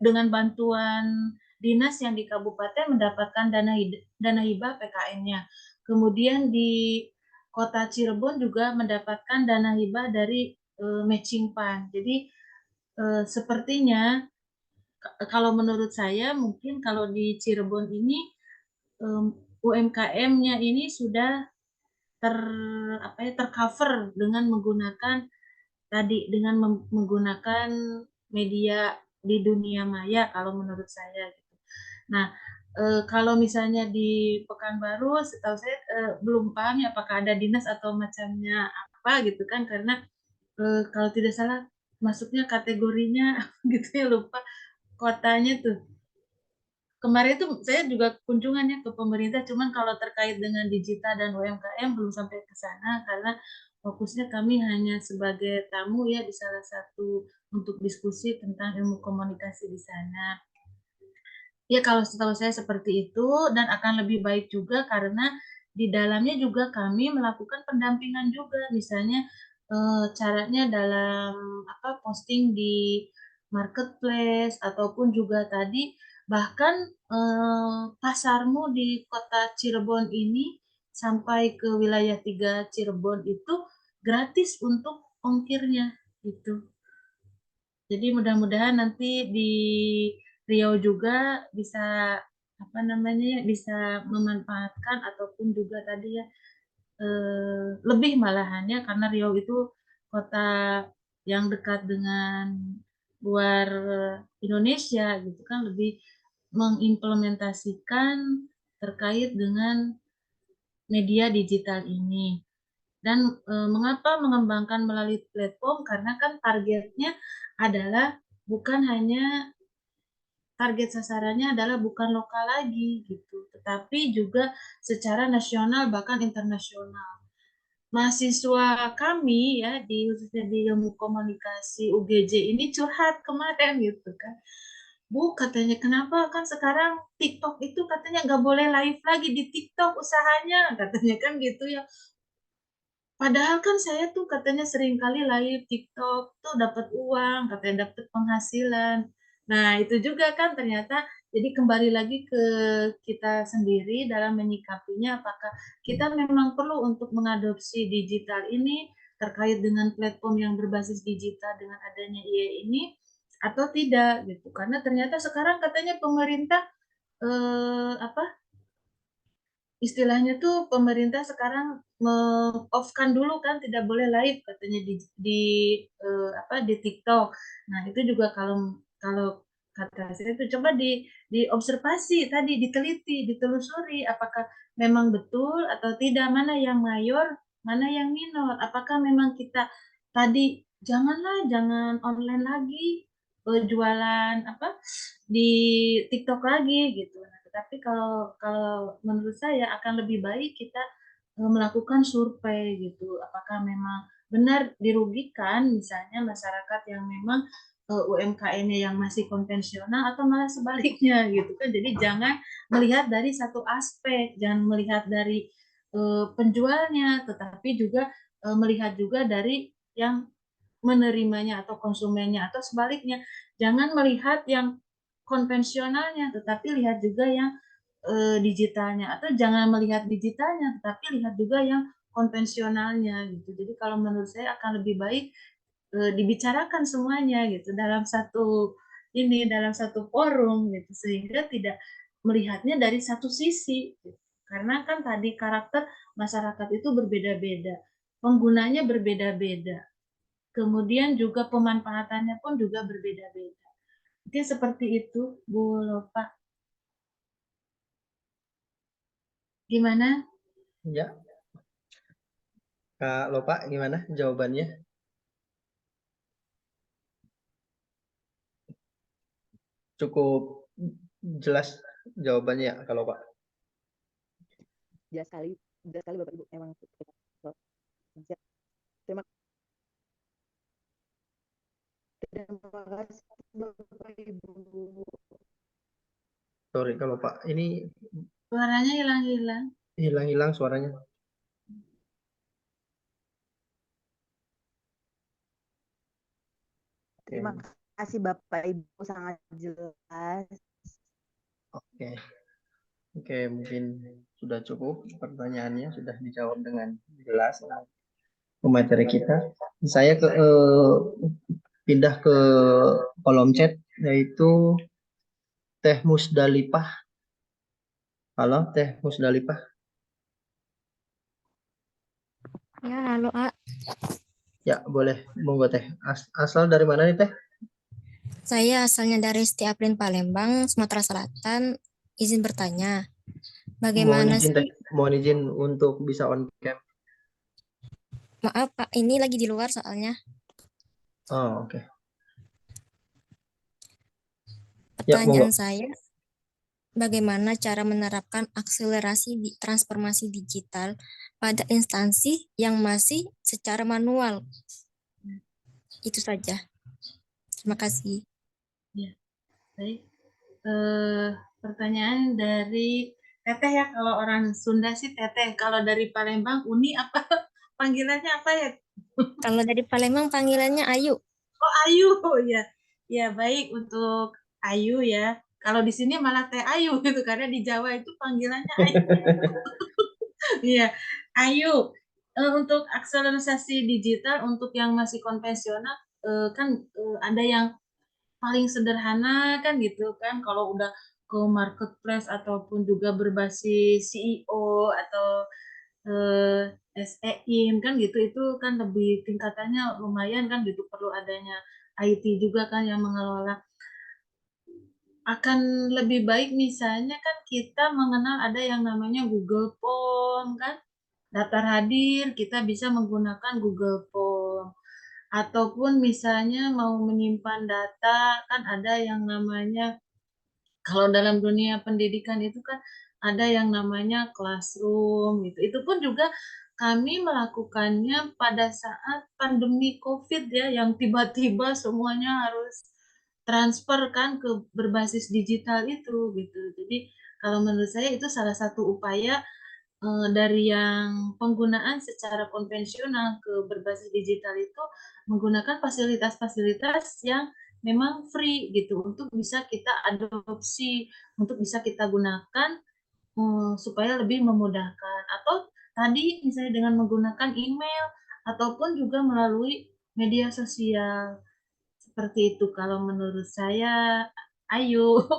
S2: dengan bantuan dinas yang di kabupaten mendapatkan dana hibah PKN-nya. Kemudian di Kota Cirebon juga mendapatkan dana hibah dari matching fund. Jadi sepertinya kalau menurut saya mungkin kalau di Cirebon ini UMKM-nya ini sudah tercover dengan menggunakan menggunakan media di dunia maya kalau menurut saya gitu. Nah, kalau misalnya di Pekanbaru setahu saya belum paham ya apakah ada dinas atau macamnya apa gitu kan karena kalau tidak salah masuknya kategorinya gitu ya lupa kotanya tuh kemarin itu saya juga kunjungannya ke pemerintah, cuman kalau terkait dengan digital dan UMKM belum sampai ke sana karena fokusnya kami hanya sebagai tamu ya di salah satu untuk diskusi tentang ilmu komunikasi di sana. Ya, kalau setahu saya seperti itu dan akan lebih baik juga karena di dalamnya juga kami melakukan pendampingan juga, misalnya caranya dalam apa posting di marketplace ataupun juga tadi bahkan pasarmu di kota Cirebon ini sampai ke wilayah 3 Cirebon itu gratis untuk ongkirnya gitu. Jadi mudah-mudahan nanti di Riau juga bisa apa namanya ya bisa memanfaatkan ataupun juga tadi ya lebih malahannya karena Riau itu kota yang dekat dengan luar Indonesia gitu kan lebih mengimplementasikan terkait dengan media digital ini. Dan mengapa mengembangkan melalui platform? Karena kan targetnya adalah bukan hanya target sasarannya adalah bukan lokal lagi gitu, tetapi juga secara nasional bahkan internasional. Mahasiswa kami ya di khususnya di ilmu komunikasi UGJ ini curhat kemarin gitu kan. Bu, katanya kenapa kan sekarang TikTok itu katanya nggak boleh live lagi di TikTok usahanya, katanya kan gitu ya. Padahal kan saya tuh katanya sering kali live TikTok tuh dapat uang, katanya dapat penghasilan. Nah, itu juga kan ternyata jadi kembali lagi ke kita sendiri dalam menyikapinya apakah kita memang perlu untuk mengadopsi digital ini terkait dengan platform yang berbasis digital dengan adanya IA ini atau tidak gitu. Karena ternyata sekarang katanya pemerintah apa istilahnya tuh pemerintah sekarang off-kan dulu kan tidak boleh live katanya di apa di TikTok. Nah, itu juga kalau kalau kata saya itu coba diobservasi tadi diteliti, ditelusuri apakah memang betul atau tidak, mana yang mayor, mana yang minor. Apakah memang kita tadi jangan online lagi jualan apa di TikTok lagi gitu. Nah, tetapi kalau kalau menurut saya akan lebih baik kita melakukan survei gitu. Apakah memang benar dirugikan misalnya masyarakat yang memang UMKM-nya yang masih konvensional atau malah sebaliknya gitu kan. Jadi jangan melihat dari satu aspek, jangan melihat dari penjualnya, tetapi juga melihat juga dari yang menerimanya atau konsumennya atau sebaliknya. Jangan melihat yang konvensionalnya, tetapi lihat juga yang digitalnya atau jangan melihat digitalnya, tetapi lihat juga yang konvensionalnya gitu. Jadi kalau menurut saya akan lebih baik dibicarakan semuanya gitu dalam satu ini dalam satu forum gitu sehingga tidak melihatnya dari satu sisi gitu. Karena kan tadi karakter masyarakat itu berbeda-beda, penggunanya berbeda-beda. Kemudian juga pemanfaatannya pun juga berbeda-beda. Mungkin seperti itu, Bu Lopa. Gimana?
S1: Ya, Kak Lopa, gimana jawabannya? Cukup jelas jawabannya ya, Kak Lopa?
S3: Jelas sekali Bapak Ibu emang siap. Terima kasih Bapak Ibu.
S1: Sorry, Kak Lopa. Ini
S2: Suaranya hilang-hilang.
S1: hilang-hilang suaranya.
S3: Terima kasih Bapak Ibu sangat jelas.
S1: Oke. Oke, mungkin sudah cukup pertanyaannya sudah dijawab dengan jelas materi kita. Saya pindah ke kolom chat yaitu Teh Musdalifah. Halo, Teh Musdalifah.
S5: Ya, halo, A.
S1: Ya, boleh. Monggo Teh. Asal dari mana nih Teh?
S5: Saya asalnya dari Setiaprin, Palembang, Sumatera Selatan. Izin bertanya, bagaimana
S1: Mohon izin Teh.
S5: sih?
S1: Mohon izin untuk bisa on cam.
S5: Maaf, Pak, ini lagi di luar soalnya.
S1: Oh, oke. Ya,
S5: Pertanyaan
S1: monggo.
S5: saya, bagaimana cara menerapkan akselerasi di transformasi digital pada instansi yang masih secara manual. Itu saja. Terima kasih.
S2: Ya, baik. Pertanyaan dari Teteh ya, kalau orang Sunda sih Teteh, kalau dari Palembang Uni apa panggilannya apa ya?
S5: Kalau dari Palembang panggilannya Ayu.
S2: Oh Ayu ya, ya baik untuk Ayu ya. Kalau di sini malah Teh Ayu gitu karena di Jawa itu panggilannya Ayu. Iya, Ayu. Untuk akselerasi digital untuk yang masih konvensional kan ada yang paling sederhana kan gitu kan kalau udah ke marketplace ataupun juga berbasis CEO atau SEIN kan gitu itu kan lebih tingkatannya lumayan kan gitu perlu adanya IT juga kan yang mengelola akan lebih baik misalnya kan kita mengenal ada yang namanya Google Form kan daftar hadir kita bisa menggunakan Google Form ataupun misalnya mau menyimpan data kan ada yang namanya kalau dalam dunia pendidikan itu kan ada yang namanya classroom gitu. Itu pun juga kami melakukannya pada saat pandemi COVID ya, yang tiba-tiba semuanya harus transfer kan ke berbasis digital itu gitu. Jadi kalau menurut saya itu salah satu upaya dari yang penggunaan secara konvensional ke berbasis digital itu menggunakan fasilitas-fasilitas yang memang free gitu untuk bisa kita adopsi, untuk bisa kita gunakan supaya lebih memudahkan. Atau tadi misalnya dengan menggunakan email ataupun juga melalui media sosial. Seperti itu kalau menurut saya. Ayo,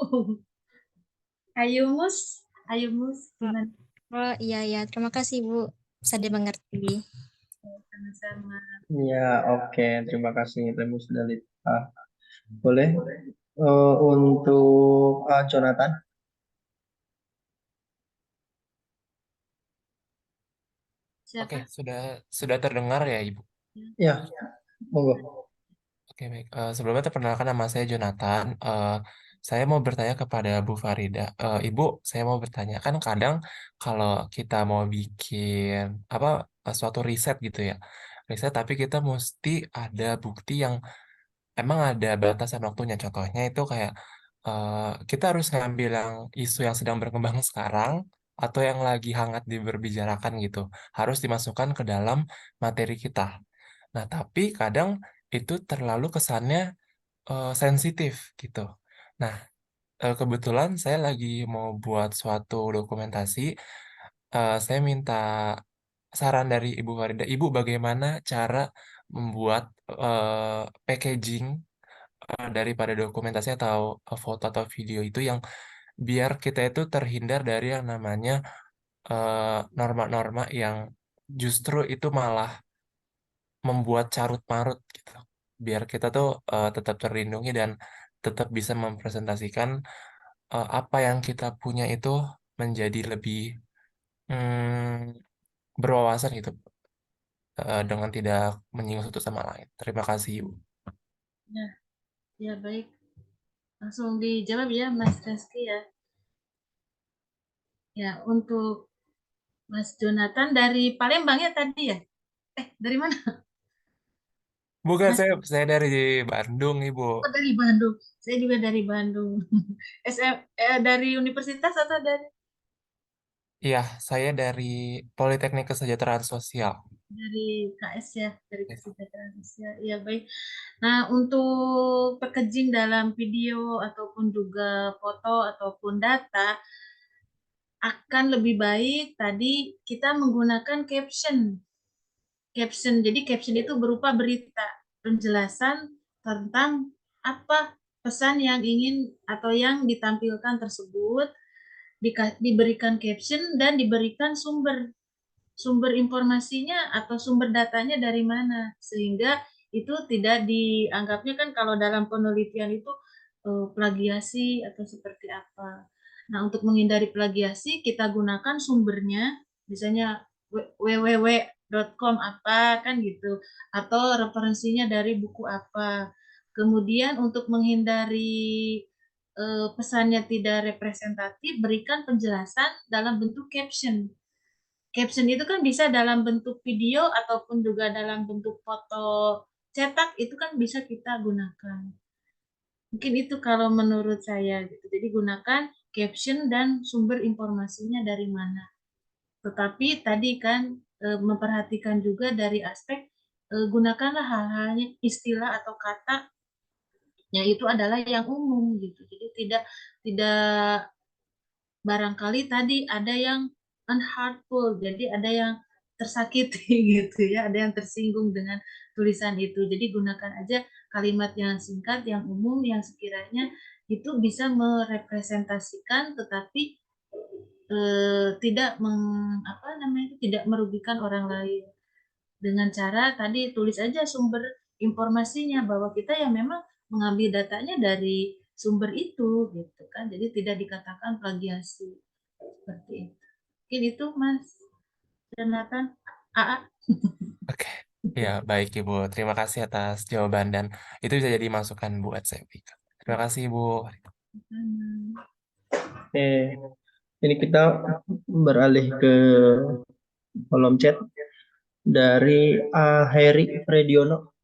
S2: ayo mus, ayo mus, gimana?
S5: Oh iya, terima kasih Bu. Bisa dimengerti.
S2: Sama-sama.
S1: Ya, oke. Terima kasih Teh Musdalifah. Boleh untuk Jonathan?
S2: Siapa?
S4: Oke, sudah terdengar ya, Ibu?
S1: Ya, monggo.
S4: Oke, baik. Sebelumnya perkenalkan nama saya Jonathan. Saya mau bertanya kepada Bu Farida. Ibu, saya mau bertanya, kan kadang kalau kita mau bikin apa suatu riset gitu ya, riset tapi kita mesti ada bukti yang emang ada batasan waktunya. Contohnya itu kayak eh, kita harus ngambil yang isu yang sedang berkembang sekarang atau yang lagi hangat diberbicarakan gitu, harus dimasukkan ke dalam materi kita. Nah, tapi kadang itu terlalu kesannya sensitif gitu. Nah, kebetulan saya lagi mau buat suatu dokumentasi. Saya minta saran dari Ibu Farida. Ibu, bagaimana cara membuat packaging daripada dokumentasi atau foto atau video itu yang biar kita itu terhindar dari yang namanya norma-norma yang justru itu malah membuat carut marut gitu. Biar kita tuh tetap terlindungi dan tetap bisa mempresentasikan apa yang kita punya itu menjadi lebih berwawasan gitu dengan tidak menyinggung satu sama lain. Terima kasih, Ibu.
S2: Ya, ya baik. Langsung dijawab ya, Mas Reski ya. Ya, untuk Mas Jonathan dari Palembang ya tadi ya? Dari mana?
S4: Bukan,
S2: Mas
S4: saya dari Bandung, Ibu.
S2: oh, dari Bandung. Saya juga dari Bandung. Dari universitas atau dari
S4: Iya, saya dari Politeknik Kesejahteraan Sosial.
S2: KS ya, dari
S4: Gitu.
S2: Kesejahteraan Sosial. Ya, baik. Nah, untuk packaging dalam video ataupun juga foto ataupun data akan lebih baik tadi kita menggunakan caption. Jadi caption itu berupa berita, penjelasan tentang apa pesan yang ingin atau yang ditampilkan tersebut, diberikan caption dan diberikan sumber sumber informasinya atau sumber datanya dari mana sehingga itu tidak dianggapnya kan kalau dalam penelitian itu plagiasi atau seperti apa. Nah, untuk menghindari plagiasi kita gunakan sumbernya misalnya www.com apa kan gitu atau referensinya dari buku apa. Kemudian untuk menghindari pesannya tidak representatif, berikan penjelasan dalam bentuk caption. Caption itu kan bisa dalam bentuk video ataupun juga dalam bentuk foto cetak, itu kan bisa kita gunakan. Mungkin itu kalau menurut saya gitu. Jadi gunakan caption dan sumber informasinya dari mana. Tetapi tadi kan memperhatikan juga dari aspek gunakanlah hal-halnya istilah atau kata yang itu adalah yang umum gitu. Jadi tidak barangkali tadi ada yang unheartful, jadi ada yang tersakiti gitu ya, ada yang tersinggung dengan tulisan itu. Jadi gunakan aja kalimat yang singkat, yang umum, yang sekiranya itu bisa merepresentasikan, tetapi tidak apa namanya, tidak merugikan orang lain. Dengan cara tadi tulis aja sumber informasinya bahwa kita ya memang mengambil datanya dari sumber itu gitu kan. Jadi tidak dikatakan plagiasi seperti itu. Mungkin itu Mas Jonathan. AA.
S4: Oke, ya baik Ibu. Terima kasih atas jawaban dan itu bisa jadi masukan buat saya. Terima kasih Ibu.
S1: Ini kita beralih ke kolom chat dari Heri Frediono.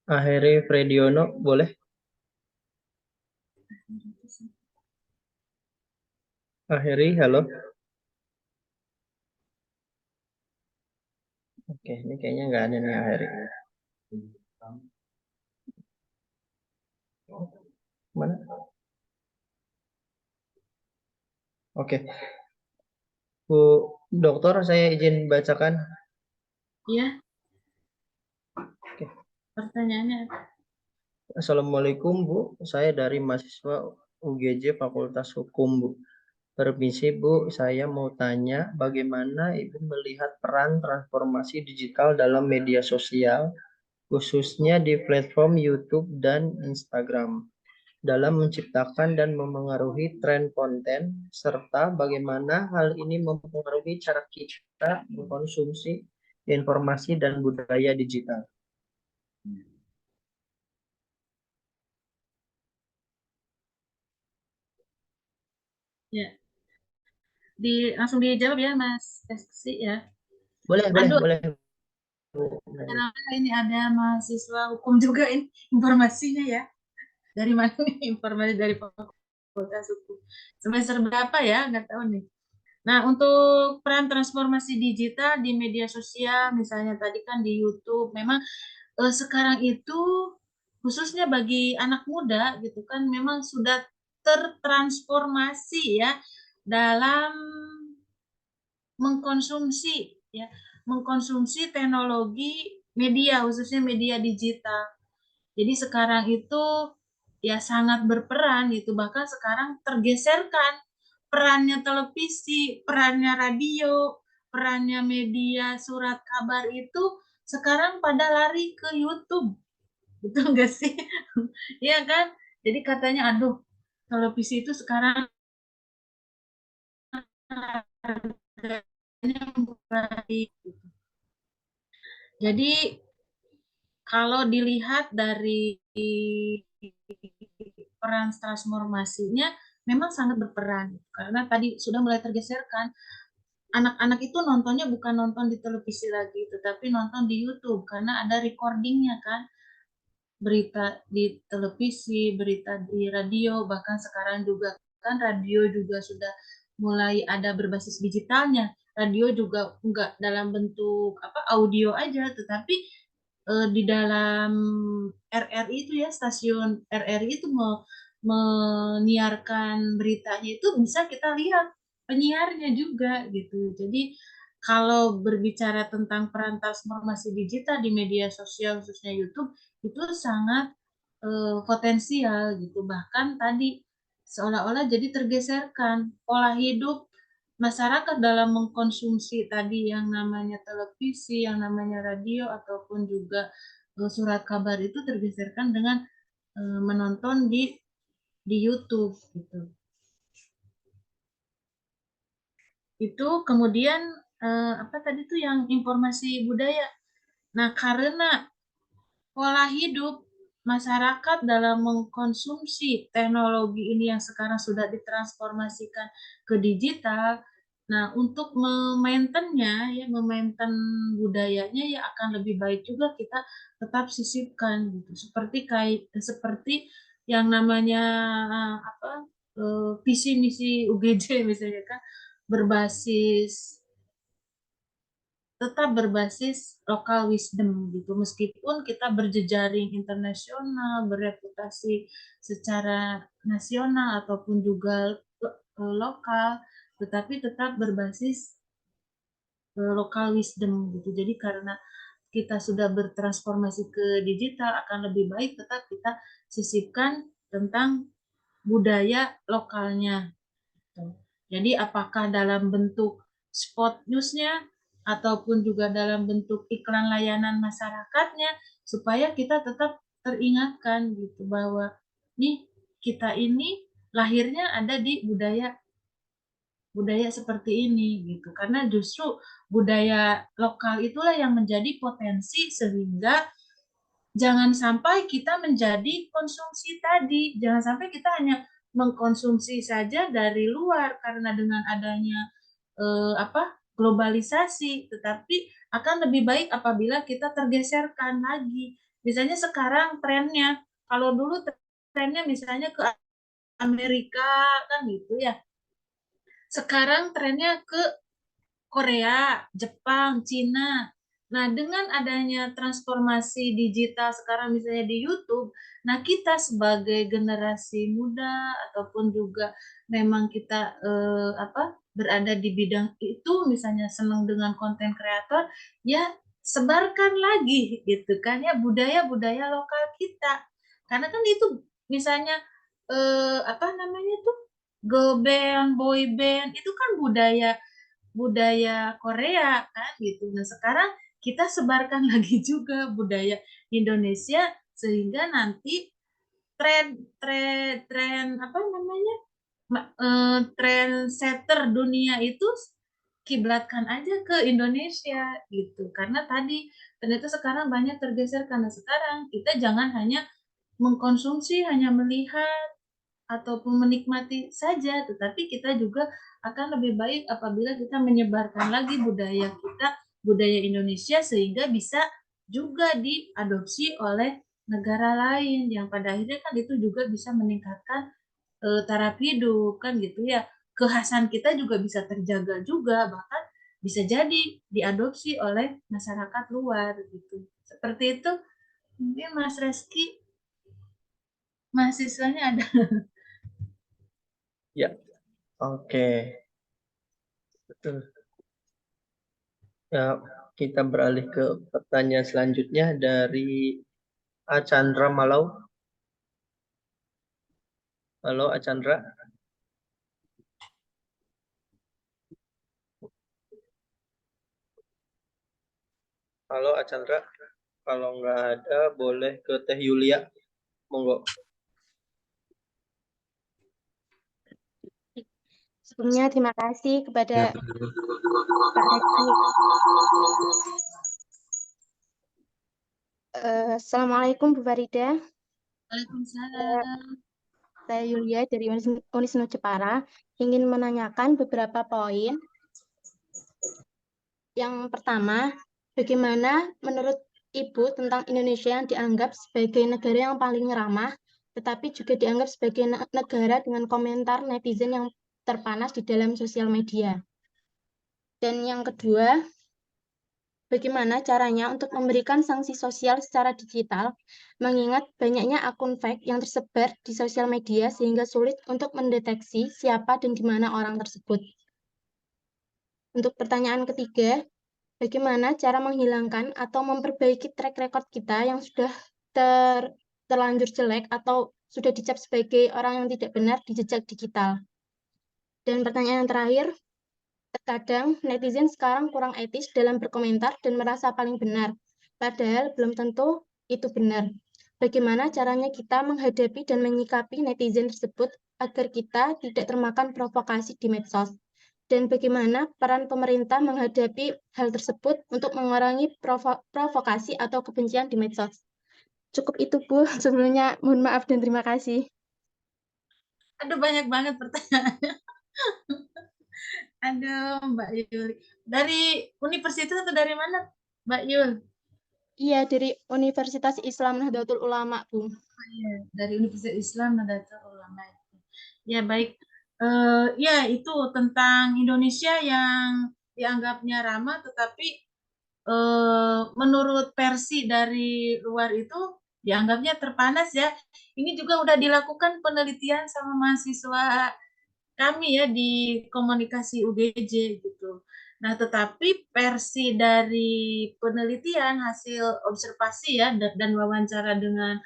S1: Heri Frediono, boleh? Heri, halo. Oke, ini kayaknya nggak ada nih Heri. Mana? Oke. Bu Dokter, saya izin bacakan.
S2: Iya.
S1: Oke.
S2: Pertanyaannya.
S1: Assalamualaikum Bu, saya dari mahasiswa UGJ Fakultas Hukum Bu. Permisi Bu, saya mau tanya bagaimana Ibu melihat peran transformasi digital dalam media sosial, khususnya di platform YouTube dan Instagram, dalam menciptakan dan memengaruhi tren konten, serta bagaimana hal ini mempengaruhi cara kita mengkonsumsi informasi dan budaya digital.
S2: Ya. Langsung dijawab ya Mas Eski ya.
S1: Boleh.
S2: Kenapa ini ada mahasiswa hukum juga ini informasinya ya? Dari mana nih informasi dari Fakultas Hukum? Semester berapa ya? Nggak tahu nih. Nah, untuk peran transformasi digital di media sosial, misalnya tadi kan di YouTube, memang sekarang itu khususnya bagi anak muda gitu kan, memang sudah tertransformasi ya dalam mengkonsumsi teknologi media, khususnya media digital. Jadi sekarang itu ya sangat berperan gitu, bahkan sekarang tergeserkan perannya televisi, perannya radio, perannya media surat kabar itu sekarang pada lari ke YouTube. Betul nggak sih? Iya kan? Jadi katanya aduh, televisi itu sekarang baik. Jadi kalau dilihat dari peran transformasinya memang sangat berperan karena tadi sudah mulai tergeserkan, anak-anak itu nontonnya bukan nonton di televisi lagi tetapi nonton di YouTube karena ada recordingnya kan, berita di televisi, berita di radio, bahkan sekarang juga kan radio juga sudah mulai ada berbasis digitalnya. Radio juga enggak dalam bentuk apa audio aja, tetapi di dalam RRI itu ya, stasiun RRI itu menyiarkan beritanya itu bisa kita lihat penyiarnya juga gitu. Jadi kalau berbicara tentang peran transformasi digital di media sosial khususnya YouTube itu sangat potensial gitu. Bahkan tadi seolah-olah jadi tergeserkan pola hidup masyarakat dalam mengkonsumsi tadi yang namanya televisi, yang namanya radio ataupun juga surat kabar itu tergeserkan dengan menonton di YouTube gitu. Itu kemudian apa tadi tuh yang informasi budaya. Nah, karena pola hidup masyarakat dalam mengkonsumsi teknologi ini yang sekarang sudah ditransformasikan ke digital. Nah, untuk memaintennya, ya, memainten budayanya ya akan lebih baik juga kita tetap sisipkan gitu. Seperti yang namanya apa visi misi UGJ misalnya kan berbasis tetap berbasis lokal wisdom gitu. Meskipun kita berjejaring internasional, bereputasi secara nasional ataupun juga lokal, tetapi tetap berbasis lokal wisdom gitu. Jadi karena kita sudah bertransformasi ke digital, akan lebih baik tetap kita sisipkan tentang budaya lokalnya. Jadi apakah dalam bentuk spot newsnya ataupun juga dalam bentuk iklan layanan masyarakatnya, supaya kita tetap teringatkan gitu bahwa nih kita ini lahirnya ada di budaya seperti ini gitu. Karena justru budaya lokal itulah yang menjadi potensi sehingga jangan sampai kita menjadi konsumsi tadi. Jangan sampai kita hanya mengkonsumsi saja dari luar karena dengan adanya globalisasi, tetapi akan lebih baik apabila kita tergeserkan lagi. Misalnya sekarang trennya, kalau dulu trennya misalnya ke Amerika kan gitu ya. Sekarang trennya ke Korea, Jepang, Cina. Nah, dengan adanya transformasi digital sekarang misalnya di YouTube, nah kita sebagai generasi muda ataupun juga memang kita berada di bidang itu, misalnya senang dengan konten kreator, ya sebarkan lagi gitu kan ya budaya-budaya lokal kita. Karena kan itu misalnya apa namanya tuh girl band, boy band itu kan budaya Korea kan gitu. Nah, sekarang kita sebarkan lagi juga budaya Indonesia sehingga nanti tren apa namanya? Tren setter dunia itu kiblatkan aja ke Indonesia gitu. Karena tadi ternyata sekarang banyak tergeser karena sekarang kita jangan hanya mengkonsumsi, hanya melihat ataupun menikmati saja, tetapi kita juga akan lebih baik apabila kita menyebarkan lagi budaya kita, budaya Indonesia, sehingga bisa juga diadopsi oleh negara lain yang pada akhirnya kan itu juga bisa meningkatkan taraf hidup kan gitu ya. Kekhasan kita juga bisa terjaga juga, bahkan bisa jadi diadopsi oleh masyarakat luar gitu. Seperti itu. Mungkin Mas Reski mahasiswanya ada.
S1: Ya, oke. Betul. Ya, kita beralih ke pertanyaan selanjutnya dari Achandra Malau. Halo Achandra. Halo Achandra. Kalau nggak ada, boleh ke Teh Yulia. Monggo.
S6: Sebelumnya terima kasih kepada Pak Reski. Assalamualaikum Bu Farida.
S2: Waalaikumsalam.
S6: Saya Yulia dari Unisnu Jepara ingin menanyakan beberapa poin. Yang pertama, bagaimana menurut Ibu tentang Indonesia yang dianggap sebagai negara yang paling ramah, tetapi juga dianggap sebagai negara dengan komentar netizen yang terpanas di dalam sosial media. Dan yang kedua, bagaimana caranya untuk memberikan sanksi sosial secara digital, mengingat banyaknya akun fake yang tersebar di sosial media sehingga sulit untuk mendeteksi siapa dan di mana orang tersebut. Untuk pertanyaan ketiga, bagaimana cara menghilangkan atau memperbaiki track record kita yang sudah terlanjur jelek atau sudah dicap sebagai orang yang tidak benar di jejak digital. Dan pertanyaan yang terakhir, terkadang netizen sekarang kurang etis dalam berkomentar dan merasa paling benar, padahal belum tentu itu benar. Bagaimana caranya kita menghadapi dan menyikapi netizen tersebut agar kita tidak termakan provokasi di medsos? Dan bagaimana peran pemerintah menghadapi hal tersebut untuk mengurangi provokasi atau kebencian di medsos? Cukup itu, Bu. Sebelumnya mohon maaf dan terima kasih.
S2: Aduh, banyak banget pertanyaannya. Aduh, Mbak Yuli. Dari universitas atau dari mana, Mbak Yul?
S6: Iya, dari Universitas Islam Nahdlatul Ulama, Bu.
S2: Iya, dari Universitas Islam Nahdlatul Ulama. Ya, baik. Ya, itu tentang Indonesia yang dianggapnya ramah, tetapi menurut versi dari luar itu dianggapnya terpanas ya. Ini juga udah dilakukan penelitian sama mahasiswa kami ya di komunikasi UGJ gitu. Nah, tetapi versi dari penelitian hasil observasi ya dan wawancara dengan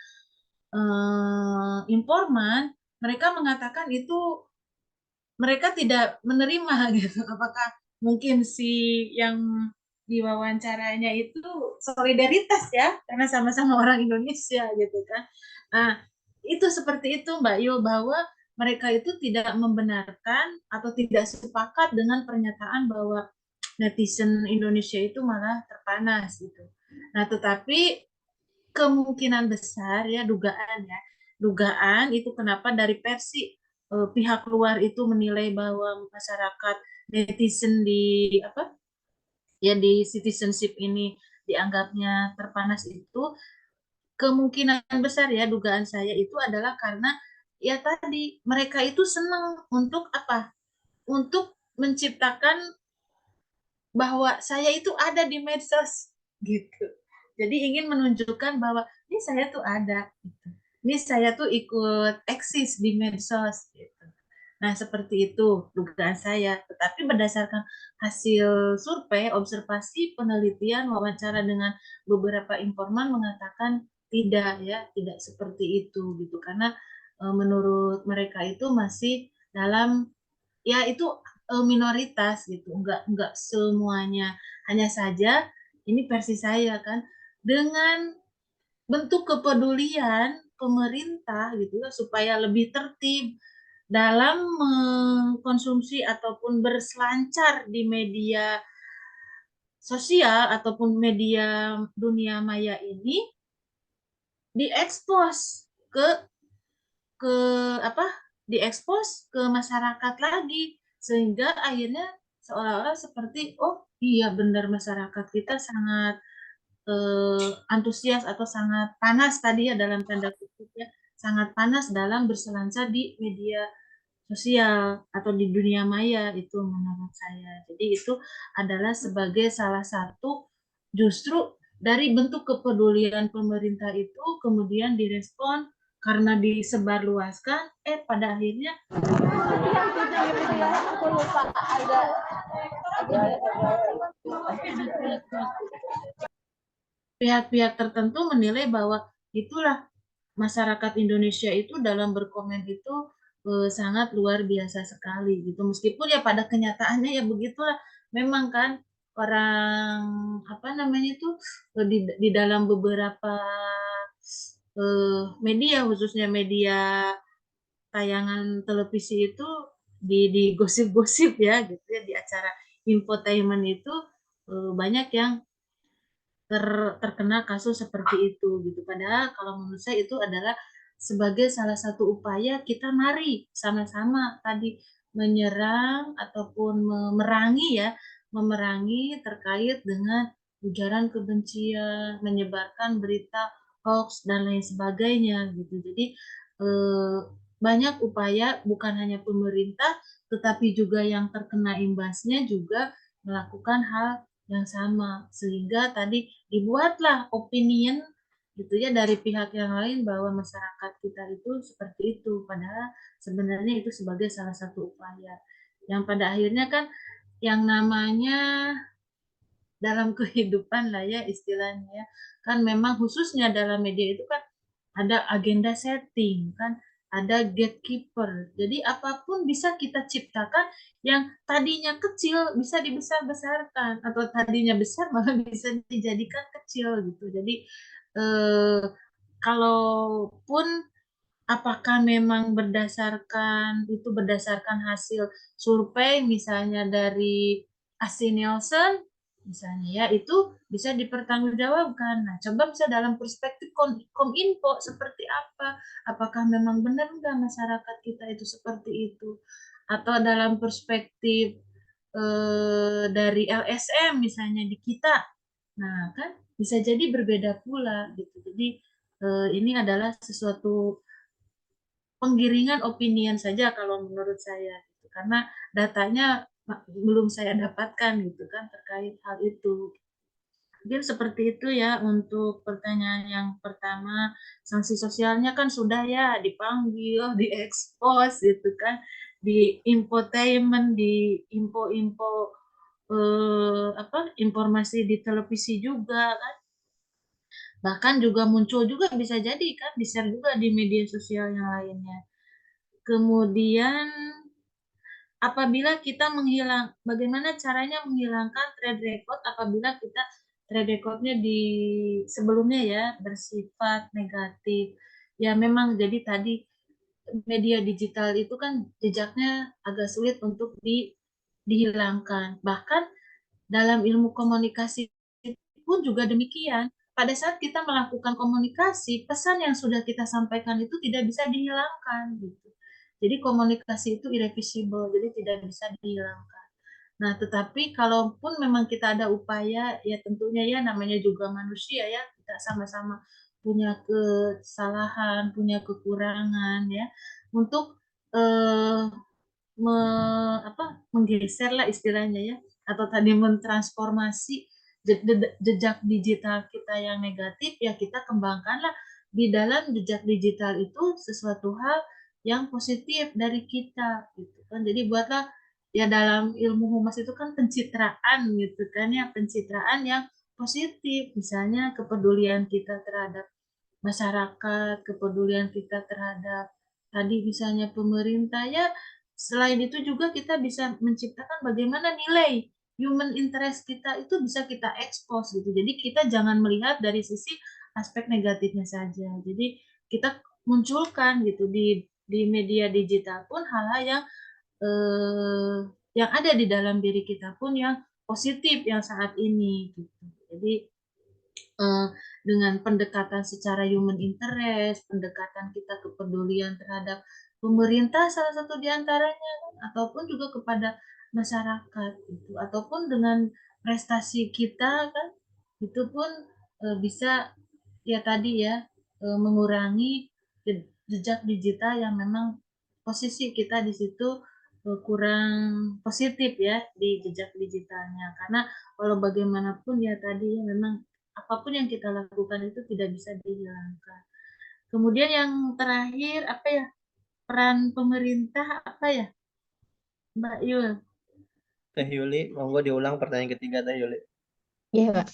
S2: informan, mereka mengatakan itu mereka tidak menerima gitu. Apakah mungkin si yang diwawancaranya itu solidaritas ya, karena sama-sama orang Indonesia gitu kan. Nah, itu seperti itu Mbak Yul, bahwa mereka itu tidak membenarkan atau tidak sepakat dengan pernyataan bahwa netizen Indonesia itu malah terpanas gitu. Nah, tetapi kemungkinan besar ya dugaan itu kenapa dari versi pihak luar itu menilai bahwa masyarakat netizen di apa ya di citizenship ini dianggapnya terpanas itu kemungkinan besar ya dugaan saya itu adalah karena ya tadi mereka itu senang untuk apa? Untuk menciptakan bahwa saya itu ada di medsos gitu. Jadi ingin menunjukkan bahwa ini saya tuh ada gitu. Ini saya tuh ikut eksis di medsos gitu. Nah, seperti itu dugaan saya. Tetapi berdasarkan hasil survei, observasi, penelitian, wawancara dengan beberapa informan mengatakan tidak ya, tidak seperti itu gitu. Karena menurut mereka itu masih dalam ya itu minoritas gitu, enggak semuanya. Hanya saja ini versi saya kan dengan bentuk kepedulian pemerintah gitu ya supaya lebih tertib dalam mengkonsumsi ataupun berselancar di media sosial ataupun media dunia maya ini diekspos ke apa diekspos ke masyarakat lagi sehingga akhirnya seolah-olah seperti oh iya benar masyarakat kita sangat antusias atau sangat panas tadi ya dalam tanda kutip ya sangat panas dalam berselancar di media sosial atau di dunia maya itu menurut saya. Jadi itu adalah sebagai salah satu justru dari bentuk kepedulian pemerintah itu kemudian direspon karena disebarluaskan pada akhirnya pihak-pihak tertentu menilai bahwa itulah masyarakat Indonesia itu dalam berkomen itu sangat luar biasa sekali gitu. Meskipun ya pada kenyataannya ya begitulah. Memang kan orang apa namanya itu di dalam beberapa media khususnya media tayangan televisi itu di gosip-gosip ya gitu ya di acara infotainment itu banyak yang terkena kasus seperti itu gitu. Padahal kalau menurut saya itu adalah sebagai salah satu upaya kita mari sama-sama tadi menyerang ataupun memerangi terkait dengan ujaran kebencian, menyebarkan berita hoax dan lain sebagainya gitu. Jadi banyak upaya bukan hanya pemerintah tetapi juga yang terkena imbasnya juga melakukan hal yang sama sehingga tadi dibuatlah opinion gitu ya dari pihak yang lain bahwa masyarakat kita itu seperti itu padahal sebenarnya itu sebagai salah satu upaya yang pada akhirnya kan yang namanya dalam kehidupan lah ya istilahnya kan memang khususnya dalam media itu kan ada agenda setting kan ada gatekeeper jadi apapun bisa kita ciptakan yang tadinya kecil bisa dibesar-besarkan atau tadinya besar malah bisa dijadikan kecil gitu jadi eh, kalaupun apakah memang berdasarkan hasil survei misalnya dari AC Nielsen misalnya ya, itu bisa dipertanggungjawabkan. Nah, coba bisa dalam perspektif Kominfo seperti apa? Apakah memang benar nggak masyarakat kita itu seperti itu? Atau dalam perspektif dari LSM misalnya di kita. Nah, kan bisa jadi berbeda pula gitu. Jadi ini adalah sesuatu penggiringan opinion saja kalau menurut saya gitu. Karena datanya belum saya dapatkan gitu kan terkait hal itu. Mungkin seperti itu ya untuk pertanyaan yang pertama. Sanksi sosialnya kan sudah ya dipanggil, diekspos gitu kan, di infotainment, di info-info informasi di televisi juga kan. Bahkan juga muncul juga bisa jadi kan di-share juga di media sosial yang lainnya. Kemudian apabila kita bagaimana caranya menghilangkan trade record apabila kita trade recordnya di sebelumnya ya bersifat negatif. Ya memang jadi tadi media digital itu kan jejaknya agak sulit untuk dihilangkan. Bahkan dalam ilmu komunikasi pun juga demikian. Pada saat kita melakukan komunikasi, pesan yang sudah kita sampaikan itu tidak bisa dihilangkan gitu. Jadi komunikasi itu irreversible, jadi tidak bisa dihilangkan. Nah, tetapi kalaupun memang kita ada upaya, ya tentunya ya namanya juga manusia ya, kita sama-sama punya kesalahan, punya kekurangan ya, untuk eh, menggeser lah istilahnya ya, atau tadi mentransformasi jejak digital kita yang negatif, ya kita kembangkanlah di dalam jejak digital itu sesuatu hal yang positif dari kita gitu kan. Jadi buatlah ya dalam ilmu humas itu kan pencitraan gitu kan ya, pencitraan yang positif, misalnya kepedulian kita terhadap masyarakat, kepedulian kita terhadap tadi misalnya pemerintah ya. Selain itu juga kita bisa menciptakan bagaimana nilai human interest kita itu bisa kita expose gitu. Jadi kita jangan melihat dari sisi aspek negatifnya saja. Jadi kita munculkan gitu di media digital pun hal-hal eh, yang ada di dalam diri kita pun yang positif yang saat ini gitu. Jadi eh, dengan pendekatan secara human interest, pendekatan kita kepedulian terhadap pemerintah salah satu diantaranya, ataupun juga kepada masyarakat gitu, ataupun dengan prestasi kita kan, itu pun bisa ya tadi ya mengurangi jejak digital yang memang posisi kita di situ kurang positif ya di jejak digitalnya, karena walau bagaimanapun ya tadi ya memang apapun yang kita lakukan itu tidak bisa dihilangkan. Kemudian yang terakhir apa ya, peran pemerintah apa ya Mbak Yul?
S1: Teh Yuli, monggo diulang pertanyaan ketiga Teh Yuli.
S6: Ya, Pak.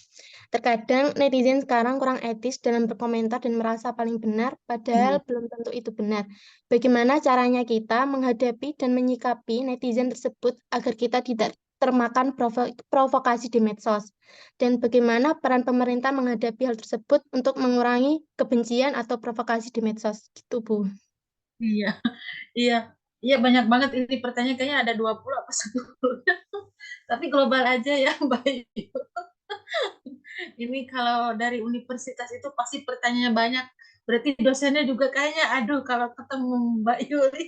S6: Terkadang netizen sekarang kurang etis dalam berkomentar dan merasa paling benar, padahal belum tentu itu benar. Bagaimana caranya kita menghadapi dan menyikapi netizen tersebut agar kita tidak termakan provokasi di medsos? Dan bagaimana peran pemerintah menghadapi hal tersebut untuk mengurangi kebencian atau provokasi di medsos? Gitu, Bu.
S2: Iya, iya, iya banyak banget ini pertanyaan, kayaknya ada 20 apa 10. Tapi global aja ya Mbak Yul. Ini kalau dari universitas itu pasti pertanyaannya banyak. Berarti dosennya juga kayaknya, aduh kalau ketemu Mbak Yuli,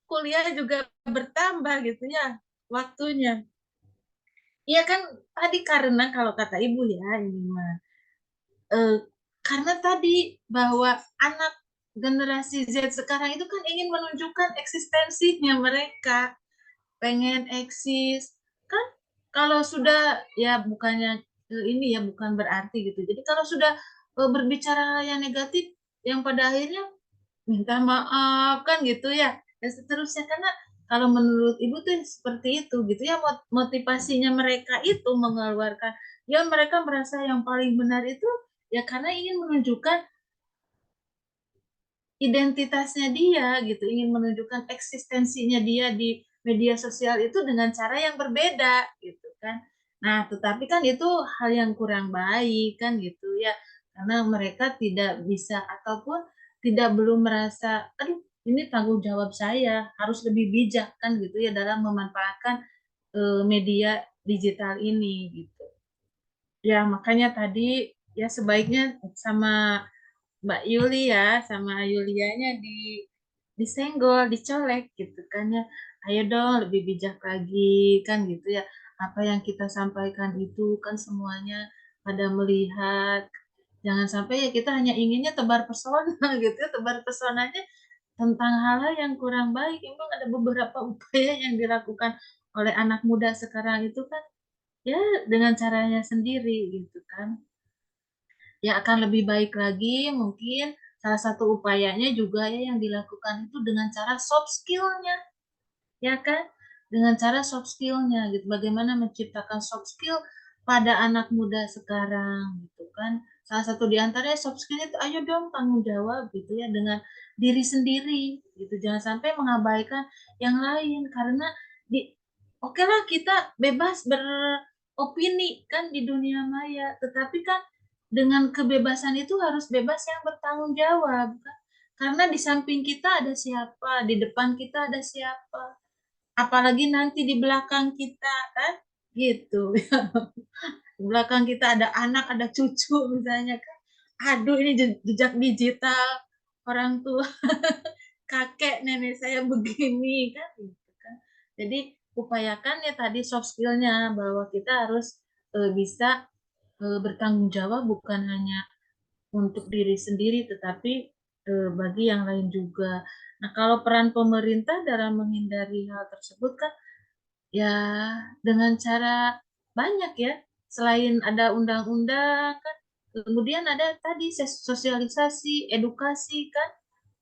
S2: kuliah juga bertambah gitu ya waktunya. Iya kan tadi karena kalau kata Ibu ya ini mah eh, karena tadi bahwa anak generasi Z sekarang itu kan ingin menunjukkan eksistensinya mereka, pengen eksis kan. Kalau sudah ya bukannya ini ya bukan berarti gitu. Jadi kalau sudah berbicara yang negatif yang pada akhirnya minta maaf kan gitu ya dan seterusnya, karena kalau menurut Ibu tuh seperti itu gitu ya, motivasinya mereka itu mengeluarkan ya mereka merasa yang paling benar itu ya karena ingin menunjukkan identitasnya dia gitu, ingin menunjukkan eksistensinya dia di media sosial itu dengan cara yang berbeda gitu kan. Nah, tetapi kan itu hal yang kurang baik kan gitu ya, karena mereka tidak bisa ataupun belum merasa, aduh ini tanggung jawab saya, harus lebih bijak kan gitu ya dalam memanfaatkan media digital ini gitu. Ya, makanya tadi ya sebaiknya sama Mbak Yuli ya, sama Yulianya disenggol, dicolek gitu kan ya. Ayo dong lebih bijak lagi kan gitu ya. Apa yang kita sampaikan itu kan semuanya pada melihat. Jangan sampai ya kita hanya inginnya tebar pesona gitu ya, tebar pesonanya tentang hal-hal yang kurang baik. Memang ada beberapa upaya yang dilakukan oleh anak muda sekarang itu kan ya dengan caranya sendiri gitu kan. Ya akan lebih baik lagi mungkin salah satu upayanya juga ya yang dilakukan itu dengan cara soft skill-nya, ya kan? Dengan cara soft skill-nya gitu. Bagaimana menciptakan soft skill pada anak muda sekarang gitu kan. Salah satu di antaranya soft skill itu ayo dong tanggung jawab gitu ya dengan diri sendiri gitu. Jangan sampai mengabaikan yang lain karena di oke lah kita bebas beropini kan di dunia maya, tetapi kan dengan kebebasan itu harus bebas yang bertanggung jawab kan. Karena di samping kita ada siapa, di depan kita ada siapa, apalagi nanti di belakang kita kan gitu. Di belakang kita ada anak, ada cucu misalnya kan. Aduh ini jejak digital orang tua kakek nenek saya begini kan gitu kan. Jadi upayakan ya tadi soft skillnya bahwa kita harus bisa bertanggung jawab bukan hanya untuk diri sendiri tetapi bagi yang lain juga. Nah, kalau peran pemerintah dalam menghindari hal tersebut kan ya dengan cara banyak ya. Selain ada undang-undang kan, kemudian ada tadi sosialisasi, edukasi kan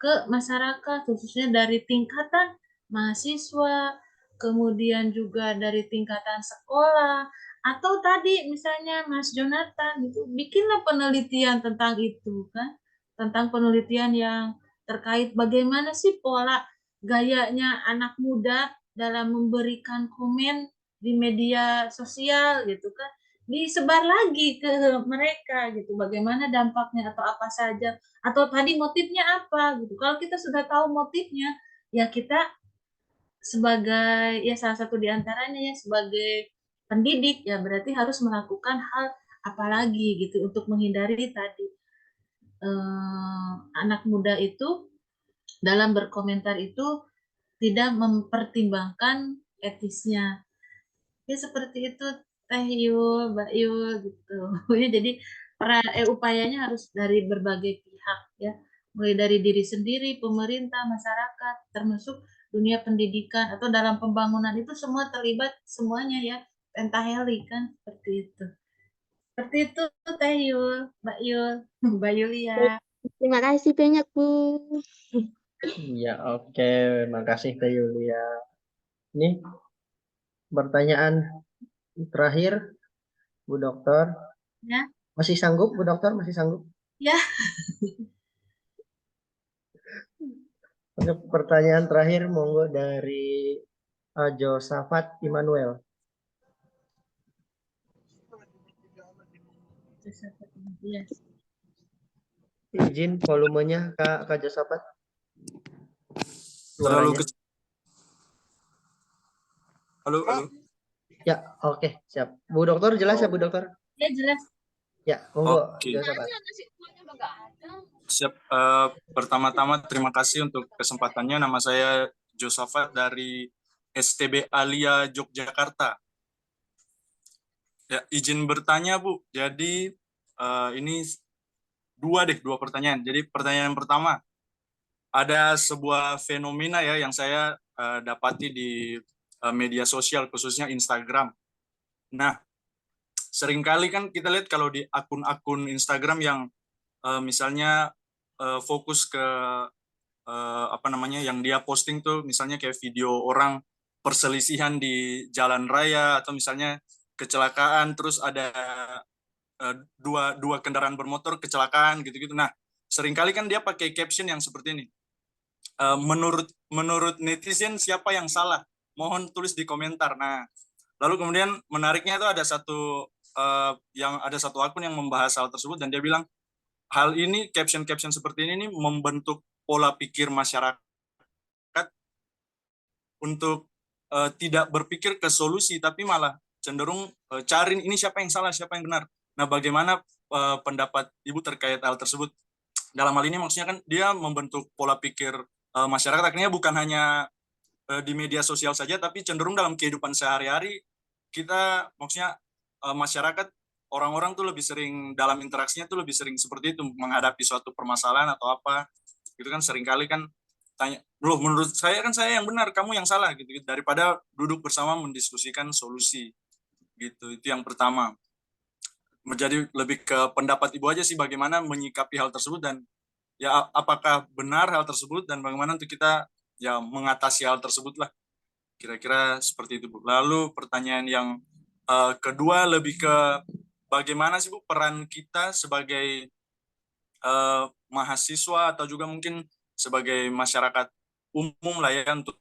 S2: ke masyarakat khususnya dari tingkatan mahasiswa, kemudian juga dari tingkatan sekolah atau tadi misalnya Mas Jonathan itu bikinlah penelitian tentang itu kan, tentang penelitian yang terkait bagaimana sih pola gayanya anak muda dalam memberikan komen di media sosial gitu kan, disebar lagi ke mereka gitu bagaimana dampaknya atau apa saja atau tadi motifnya apa gitu. Kalau kita sudah tahu motifnya ya kita sebagai ya salah satu diantaranya ya sebagai pendidik ya berarti harus melakukan hal apa lagi gitu untuk menghindari tadi anak muda itu dalam berkomentar itu tidak mempertimbangkan etisnya. Ya seperti itu Teh Yul, Mbak Yul gitu. Ya, jadi upayanya harus dari berbagai pihak ya. Mulai dari diri sendiri, pemerintah, masyarakat, termasuk dunia pendidikan atau dalam pembangunan itu semua terlibat semuanya ya. Pentaheli kan seperti itu. Seperti itu Teh Yul, Mbak Yul, Mbak Yulia.
S6: Terima kasih banyak, Bu.
S1: Ya, oke. Makasih Teh Yulia. Ini pertanyaan terakhir, Bu Dokter.
S2: Ya,
S1: Masih sanggup, Bu Dokter? Masih sanggup?
S2: ya.
S1: Untuk pertanyaan terakhir, monggo dari Josafat Immanuel.
S2: Ya.
S1: Izin volumenya Kak Josafat.
S7: Terlalu
S1: Suaranya.
S7: kecil. Halo, halo.
S1: Ya, oke, siap. Bu Dokter jelas ya, Bu Dokter?
S2: Ya jelas.
S1: Ya, monggo
S7: Oke.
S1: Josafat.
S7: Siap. Pertama-tama terima kasih untuk kesempatannya. Nama saya Josafat dari STB Alia Yogyakarta. Ya, izin bertanya, Bu. Jadi ini dua pertanyaan. Jadi pertanyaan yang pertama, ada sebuah fenomena ya yang saya dapati di media sosial khususnya Instagram. Nah, seringkali kan kita lihat kalau di akun-akun Instagram yang misalnya fokus ke apa namanya yang dia posting tuh misalnya kayak video orang perselisihan di jalan raya atau misalnya kecelakaan terus ada dua kendaraan bermotor kecelakaan gitu-gitu. Nah, seringkali kan dia pakai caption yang seperti ini. Menurut netizen siapa yang salah? Mohon tulis di komentar. Nah, lalu kemudian menariknya itu ada satu akun yang membahas hal tersebut dan dia bilang hal ini caption seperti ini membentuk pola pikir masyarakat untuk tidak berpikir ke solusi, tapi malah cenderung cari ini siapa yang salah, siapa yang benar. Nah, bagaimana pendapat Ibu terkait hal tersebut? Dalam hal ini maksudnya kan dia membentuk pola pikir masyarakat, akhirnya bukan hanya di media sosial saja, tapi cenderung dalam kehidupan sehari-hari kita, maksudnya masyarakat, orang-orang tuh lebih sering dalam interaksinya tuh lebih sering seperti itu, menghadapi suatu permasalahan atau apa, gitu kan seringkali kan tanya, loh menurut saya kan saya yang benar, kamu yang salah gitu, daripada duduk bersama mendiskusikan solusi gitu. Itu yang pertama. Menjadi lebih ke pendapat Ibu aja sih bagaimana menyikapi hal tersebut dan ya apakah benar hal tersebut dan bagaimana untuk kita ya mengatasi hal tersebut lah. Kira-kira seperti itu, Bu. Lalu pertanyaan yang kedua lebih ke bagaimana sih, Bu, peran kita sebagai mahasiswa atau juga mungkin sebagai masyarakat umum lah ya untuk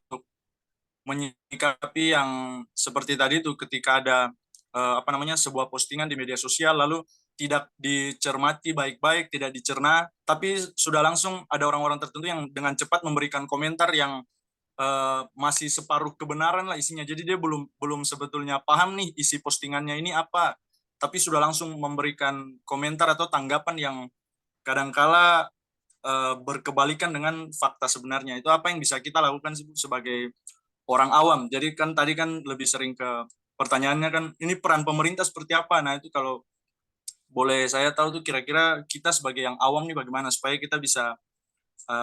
S7: menyikapi yang seperti tadi itu ketika ada sebuah postingan di media sosial lalu tidak dicermati baik-baik, tidak dicerna, tapi sudah langsung ada orang-orang tertentu yang dengan cepat memberikan komentar yang masih separuh kebenaran lah isinya. Jadi dia belum sebetulnya paham nih isi postingannya ini apa, tapi sudah langsung memberikan komentar atau tanggapan yang kadangkala berkebalikan dengan fakta sebenarnya. Itu apa yang bisa kita lakukan sebagai orang awam? Jadi kan tadi kan lebih sering ke pertanyaannya kan ini peran pemerintah seperti apa. Nah itu kalau boleh saya tahu tuh kira-kira kita sebagai yang awam nih bagaimana supaya kita bisa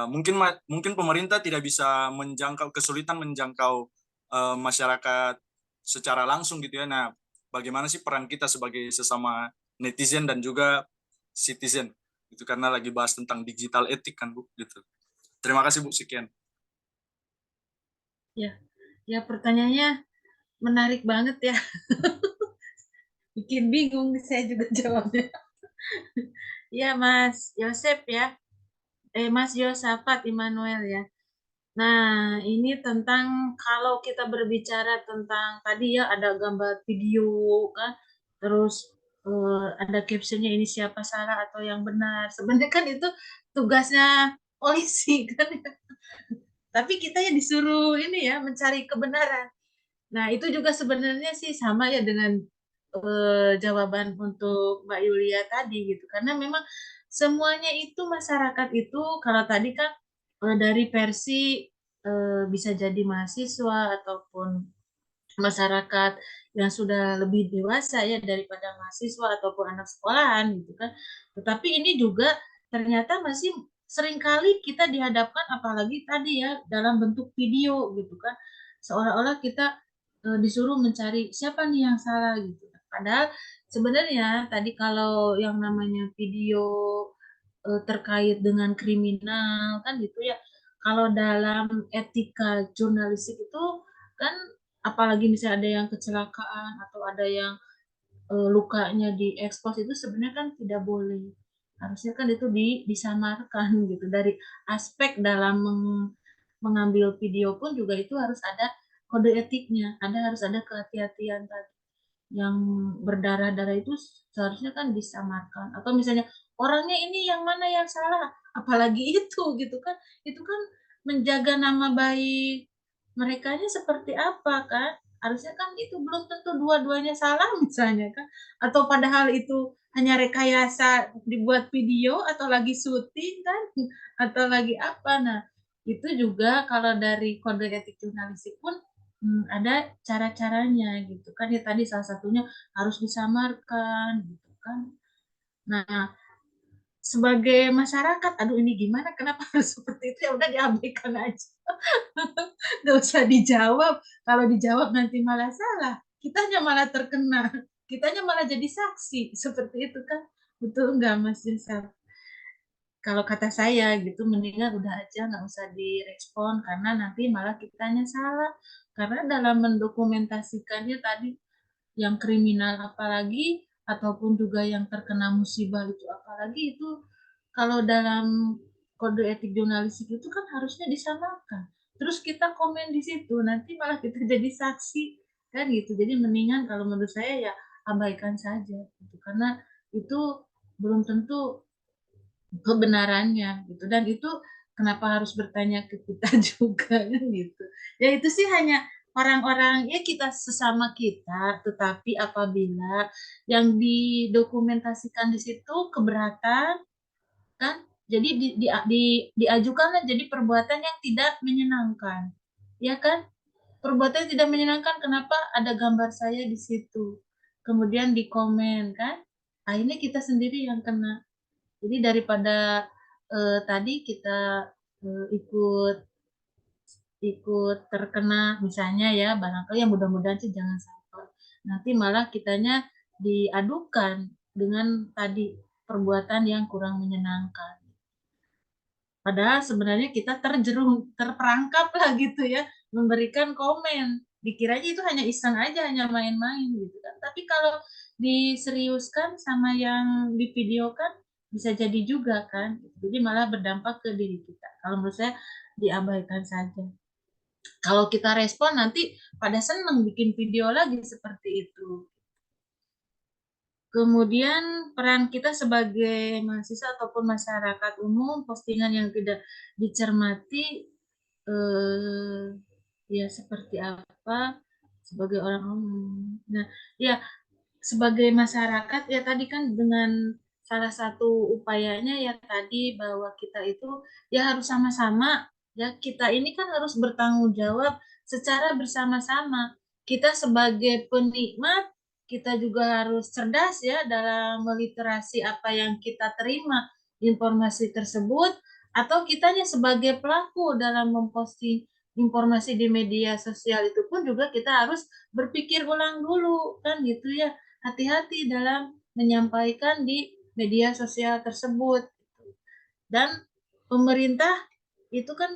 S7: mungkin pemerintah tidak bisa kesulitan menjangkau masyarakat secara langsung gitu ya. Nah bagaimana sih peran kita sebagai sesama netizen dan juga citizen itu, karena lagi bahas tentang digital etik kan, Bu, gitu. Terima kasih, Bu, sekian.
S2: Ya pertanyaannya menarik banget ya. Bikin bingung saya juga jawabnya. Ya Mas Yosep ya. Mas Yosafat Immanuel ya. Nah, ini tentang kalau kita berbicara tentang tadi ya ada gambar video kan, terus ada captionnya ini siapa salah atau yang benar. Sebenarnya kan itu tugasnya polisi kan. Tapi kita yang disuruh ini ya mencari kebenaran. Nah, itu juga sebenarnya sih sama ya dengan jawaban untuk Mbak Yulia tadi gitu. Karena memang semuanya itu masyarakat itu kalau tadi kan dari versi bisa jadi mahasiswa ataupun masyarakat yang sudah lebih dewasa ya daripada mahasiswa ataupun anak sekolahan gitu kan. Tetapi ini juga ternyata masih seringkali kita dihadapkan apalagi tadi ya dalam bentuk video gitu kan. Seolah-olah kita disuruh mencari siapa nih yang salah gitu. Padahal sebenarnya tadi kalau yang namanya video terkait dengan kriminal kan gitu ya. Kalau dalam etika jurnalistik itu kan apalagi misalnya ada yang kecelakaan atau ada yang lukanya diekspos itu sebenarnya kan tidak boleh. Harusnya kan itu disamarkan gitu. Dari aspek dalam mengambil video pun juga itu harus ada kode etiknya, harus ada kehati-hatian tadi. Yang berdarah-darah itu seharusnya kan disamarkan. Atau misalnya orangnya ini yang mana yang salah, apalagi itu gitu kan. Itu kan menjaga nama baik merekanya seperti apa kan? Harusnya kan itu belum tentu dua-duanya salah misalnya kan. Atau padahal itu hanya rekayasa dibuat video atau lagi syuting kan atau lagi apa. Nah, itu juga kalau dari kode etik jurnalistik pun ada cara-caranya gitu kan ya tadi salah satunya harus disamarkan gitu kan. Nah, sebagai masyarakat, aduh ini gimana? Kenapa harus seperti itu? Ya udah diabaikan aja. Nggak usah dijawab. Kalau dijawab nanti malah salah. Kitanya malah terkena. Kitanya malah jadi saksi. Seperti itu kan. Betul nggak Mas Yusuf? Kalau kata saya gitu, mendingan udah aja nggak usah direspon. Karena nanti malah kitanya salah. Karena dalam mendokumentasikannya tadi, yang kriminal apalagi, ataupun juga yang terkena musibah itu apalagi, itu kalau dalam kode etik jurnalistik itu kan harusnya disamakan. Terus kita komen di situ, nanti malah kita jadi saksi kan gitu. Jadi mendingan kalau menurut saya ya abaikan saja gitu. Karena itu belum tentu kebenarannya gitu. Dan itu kenapa harus bertanya ke kita juga kan gitu. Ya itu sih hanya orang-orang ya kita sesama kita, tetapi apabila yang didokumentasikan di situ keberatan, kan? Jadi diajukanlah jadi perbuatan yang tidak menyenangkan, ya kan? Perbuatan yang tidak menyenangkan, kenapa ada gambar saya di situ? Kemudian di komen kan? Akhirnya kita sendiri yang kena. Jadi daripada tadi kita ikut terkena misalnya ya, barangkali yang mudah-mudahan sih jangan sampai. Nanti malah kitanya diadukan dengan tadi perbuatan yang kurang menyenangkan. Padahal sebenarnya kita terperangkap lah gitu ya, memberikan komen. Dikiranya itu hanya iseng aja, hanya main-main gitu kan. Tapi kalau diseriuskan sama yang divideokan, bisa jadi juga kan. Jadi malah berdampak ke diri kita. Kalau menurut saya diabaikan saja. Kalau kita respon nanti pada seneng bikin video lagi seperti itu. Kemudian peran kita sebagai mahasiswa ataupun masyarakat umum, postingan yang tidak dicermati, ya seperti apa sebagai orang umum. Nah, ya sebagai masyarakat ya tadi kan dengan salah satu upayanya ya tadi bahwa kita itu ya harus sama-sama ya, kita ini kan harus bertanggung jawab secara bersama-sama. Kita sebagai penikmat kita juga harus cerdas ya dalam meliterasi apa yang kita terima informasi tersebut, atau kitanya sebagai pelaku dalam memposting informasi di media sosial itu pun juga kita harus berpikir ulang dulu kan gitu ya, hati-hati dalam menyampaikan di media sosial tersebut. Dan pemerintah itu kan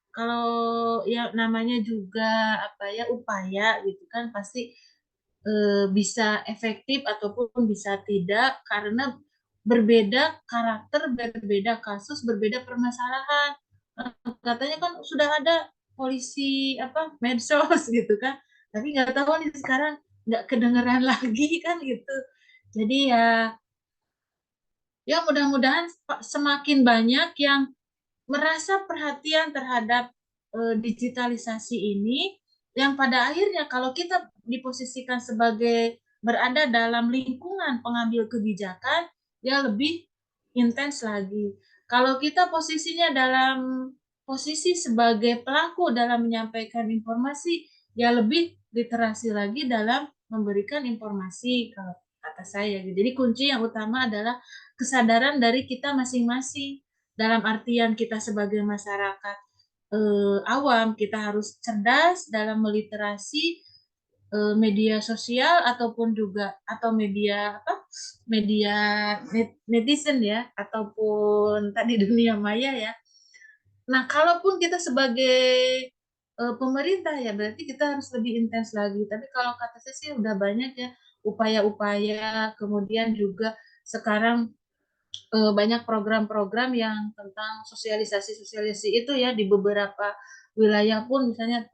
S2: kalau ya namanya juga apa ya upaya gitu kan pasti bisa efektif ataupun bisa tidak karena berbeda karakter, berbeda kasus, berbeda permasalahan. Katanya kan sudah ada polisi apa medsos gitu kan, tapi nggak tahu nih sekarang nggak kedengeran lagi kan gitu. Jadi ya mudah-mudahan semakin banyak yang merasa perhatian terhadap digitalisasi ini, yang pada akhirnya kalau kita diposisikan sebagai berada dalam lingkungan pengambil kebijakan, ya lebih intens lagi. Kalau kita posisinya dalam posisi sebagai pelaku dalam menyampaikan informasi, ya lebih literasi lagi dalam memberikan informasi kalau kata saya. Jadi kunci yang utama adalah kesadaran dari kita masing-masing. Dalam artian kita sebagai masyarakat awam, kita harus cerdas dalam meliterasi media sosial ataupun juga atau media netizen ya, ataupun tadi dunia maya ya. Nah, kalaupun kita sebagai pemerintah ya berarti kita harus lebih intens lagi. Tapi kalau kata saya sih udah banyak ya upaya-upaya, kemudian juga sekarang banyak program-program yang tentang sosialisasi itu ya di beberapa wilayah pun misalnya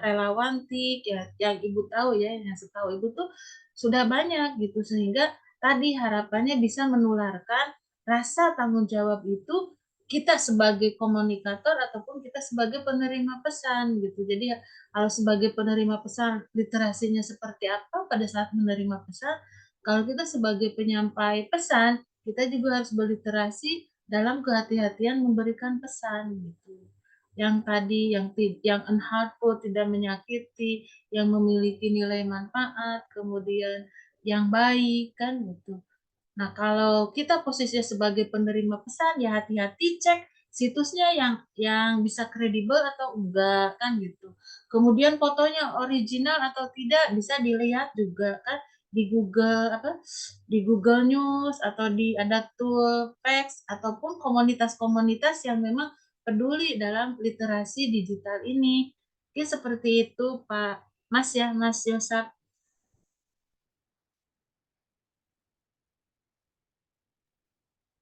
S2: relawan TIK ya yang ibu tahu ya, yang setahu ibu tuh sudah banyak gitu, sehingga tadi harapannya bisa menularkan rasa tanggung jawab itu kita sebagai komunikator ataupun kita sebagai penerima pesan gitu. Jadi kalau sebagai penerima pesan literasinya seperti apa pada saat menerima pesan, kalau kita sebagai penyampai pesan kita juga harus berliterasi dalam kehati-hatian memberikan pesan gitu. Yang tadi yang unhurtful, tidak menyakiti, yang memiliki nilai manfaat, kemudian yang baik kan gitu. Nah, kalau kita posisinya sebagai penerima pesan ya hati-hati cek situsnya yang bisa kredibel atau enggak kan gitu. Kemudian fotonya original atau tidak bisa dilihat juga kan di Google News atau ada tool Facts ataupun komunitas-komunitas yang memang peduli dalam literasi digital ini. Oke, seperti itu Pak Mas ya, Mas Yosap.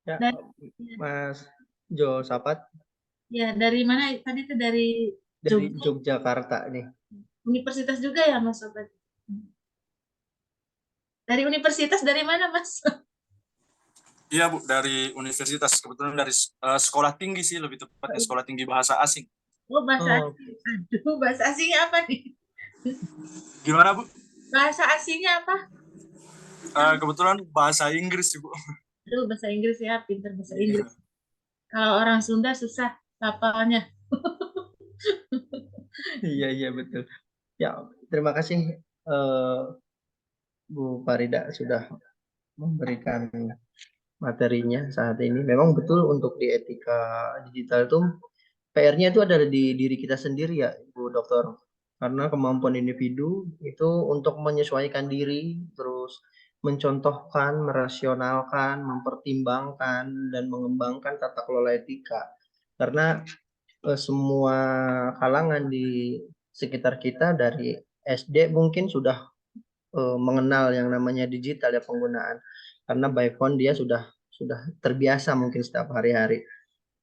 S1: Ya,
S2: Dan
S1: Mas Josafat
S2: ya dari mana tadi itu dari
S1: dari
S2: Jogja,
S1: Yogyakarta nih.
S2: Universitas juga ya Mas Sobat? Dari universitas dari mana Mas?
S7: Iya Bu, dari universitas, kebetulan dari sekolah tinggi sih, lebih tepatnya sekolah tinggi bahasa asing.
S2: Oh bahasa
S1: Oh,
S2: asing. Aduh bahasa asing apa nih?
S7: Gimana, Bu?
S2: Bahasa asingnya apa?
S7: Kebetulan bahasa Inggris, Ibu.
S2: Aduh, bahasa Inggris ya, pinter bahasa Inggris. Kalau orang Sunda susah hafalnya.
S1: Iya, iya betul. Ya, terima kasih eh, Bu Farida sudah memberikan materinya saat ini. Memang betul untuk di etika digital itu PR-nya itu ada di diri kita sendiri ya, Bu Dokter. Karena kemampuan individu itu untuk menyesuaikan diri, terus mencontohkan, merasionalkan, mempertimbangkan, dan mengembangkan tata kelola etika. Karena semua kalangan di sekitar kita dari SD mungkin sudah mengenal yang namanya digital ya penggunaan. Karena by phone dia sudah terbiasa mungkin setiap hari-hari.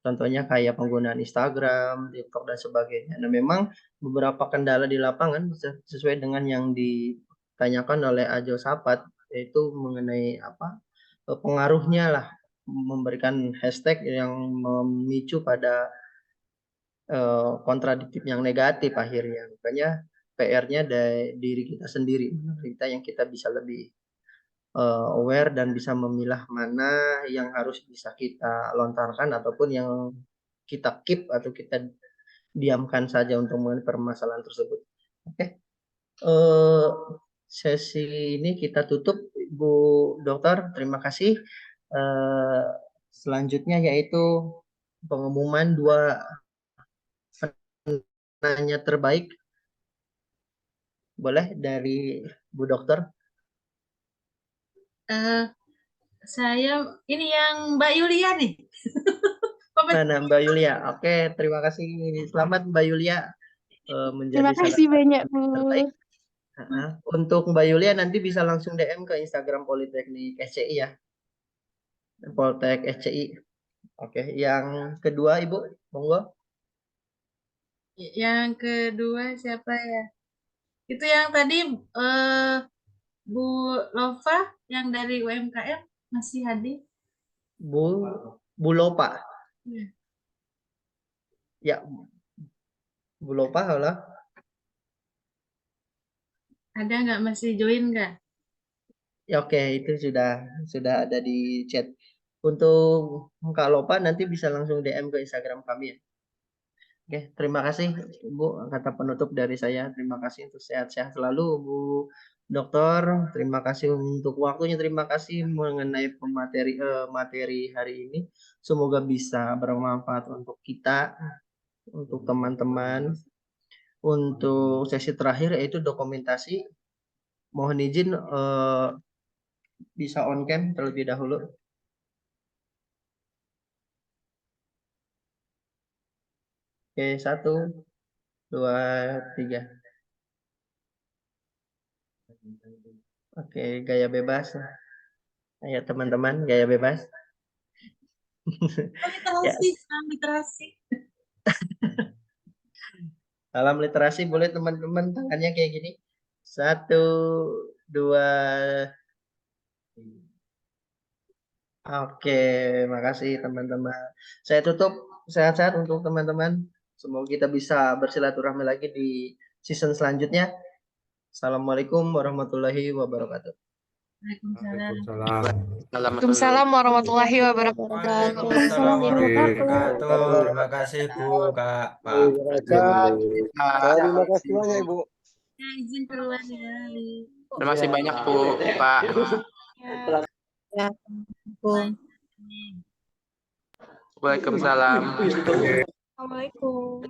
S1: Contohnya kayak penggunaan Instagram, TikTok dan sebagainya. Nah, memang beberapa kendala di lapangan sesuai dengan yang ditanyakan oleh Ajo Sapat yaitu mengenai apa pengaruhnya lah memberikan hashtag yang memicu pada kontradiktif yang negatif akhirnya. Makanya PR-nya dari diri kita sendiri, kita yang kita bisa lebih aware dan bisa memilah mana yang harus bisa kita lontarkan ataupun yang kita keep atau kita diamkan saja untuk mengenai permasalahan tersebut. Oke, eh, sesi ini kita tutup, Bu Dokter. Terima kasih. Eh, selanjutnya yaitu pengumuman 2 penanya terbaik. Boleh dari Bu Dokter?
S2: Saya ini yang Mbak Yulia nih.
S1: Mana Mbak Yulia? Oke, terima kasih. Selamat Mbak Yulia menjadi
S6: Terima
S1: salah
S6: kasih
S1: satu
S6: banyak, Bu.
S1: terbaik. Untuk Mbak Yulia nanti bisa langsung DM ke Instagram Politeknik SCI ya. Poltek SCI. Oke, yang kedua Ibu, monggo.
S2: Yang kedua siapa ya? Itu yang tadi Bu Lova yang dari UMKM masih hadir.
S1: Bu Lopa.
S2: Ya.
S1: Ya, Bu Lopa, halo.
S2: Ada nggak, masih join nggak?
S1: Ya, oke, itu sudah ada di chat. Untuk Kak Lopa nanti bisa langsung DM ke Instagram kami ya. Oke, terima kasih Bu. Kata penutup dari saya, terima kasih untuk sehat-sehat selalu Bu Dokter. Terima kasih untuk waktunya. Terima kasih mengenai materi hari ini. Semoga bisa bermanfaat untuk kita, untuk teman-teman. Untuk sesi terakhir yaitu dokumentasi. Mohon izin bisa on cam terlebih dahulu. Oke, 1, 2, 3. Oke, gaya bebas. Ayo teman-teman, gaya bebas. Ya,
S2: Literasi, salam literasi.
S1: salam literasi boleh teman-teman tangannya kayak gini. 1, 2. Oke, makasih teman-teman. Saya tutup sehat-sehat untuk teman-teman. Semoga kita bisa bersilaturahmi lagi di season selanjutnya. Assalamualaikum warahmatullahi wabarakatuh.
S2: Waalaikumsalam.
S8: Waalaikumsalam warahmatullahi wabarakatuh.
S6: Waalaikumsalam warahmatullahi
S9: Wabarakatuh. Terima kasih Bu, Kak, Pak.
S10: Terima kasih banyak Ibu.
S2: Ya, izin keluar ya.
S8: Terima kasih banyak Bu, Pak.
S2: Ya.
S8: Waalaikumsalam.
S6: Assalamualaikum.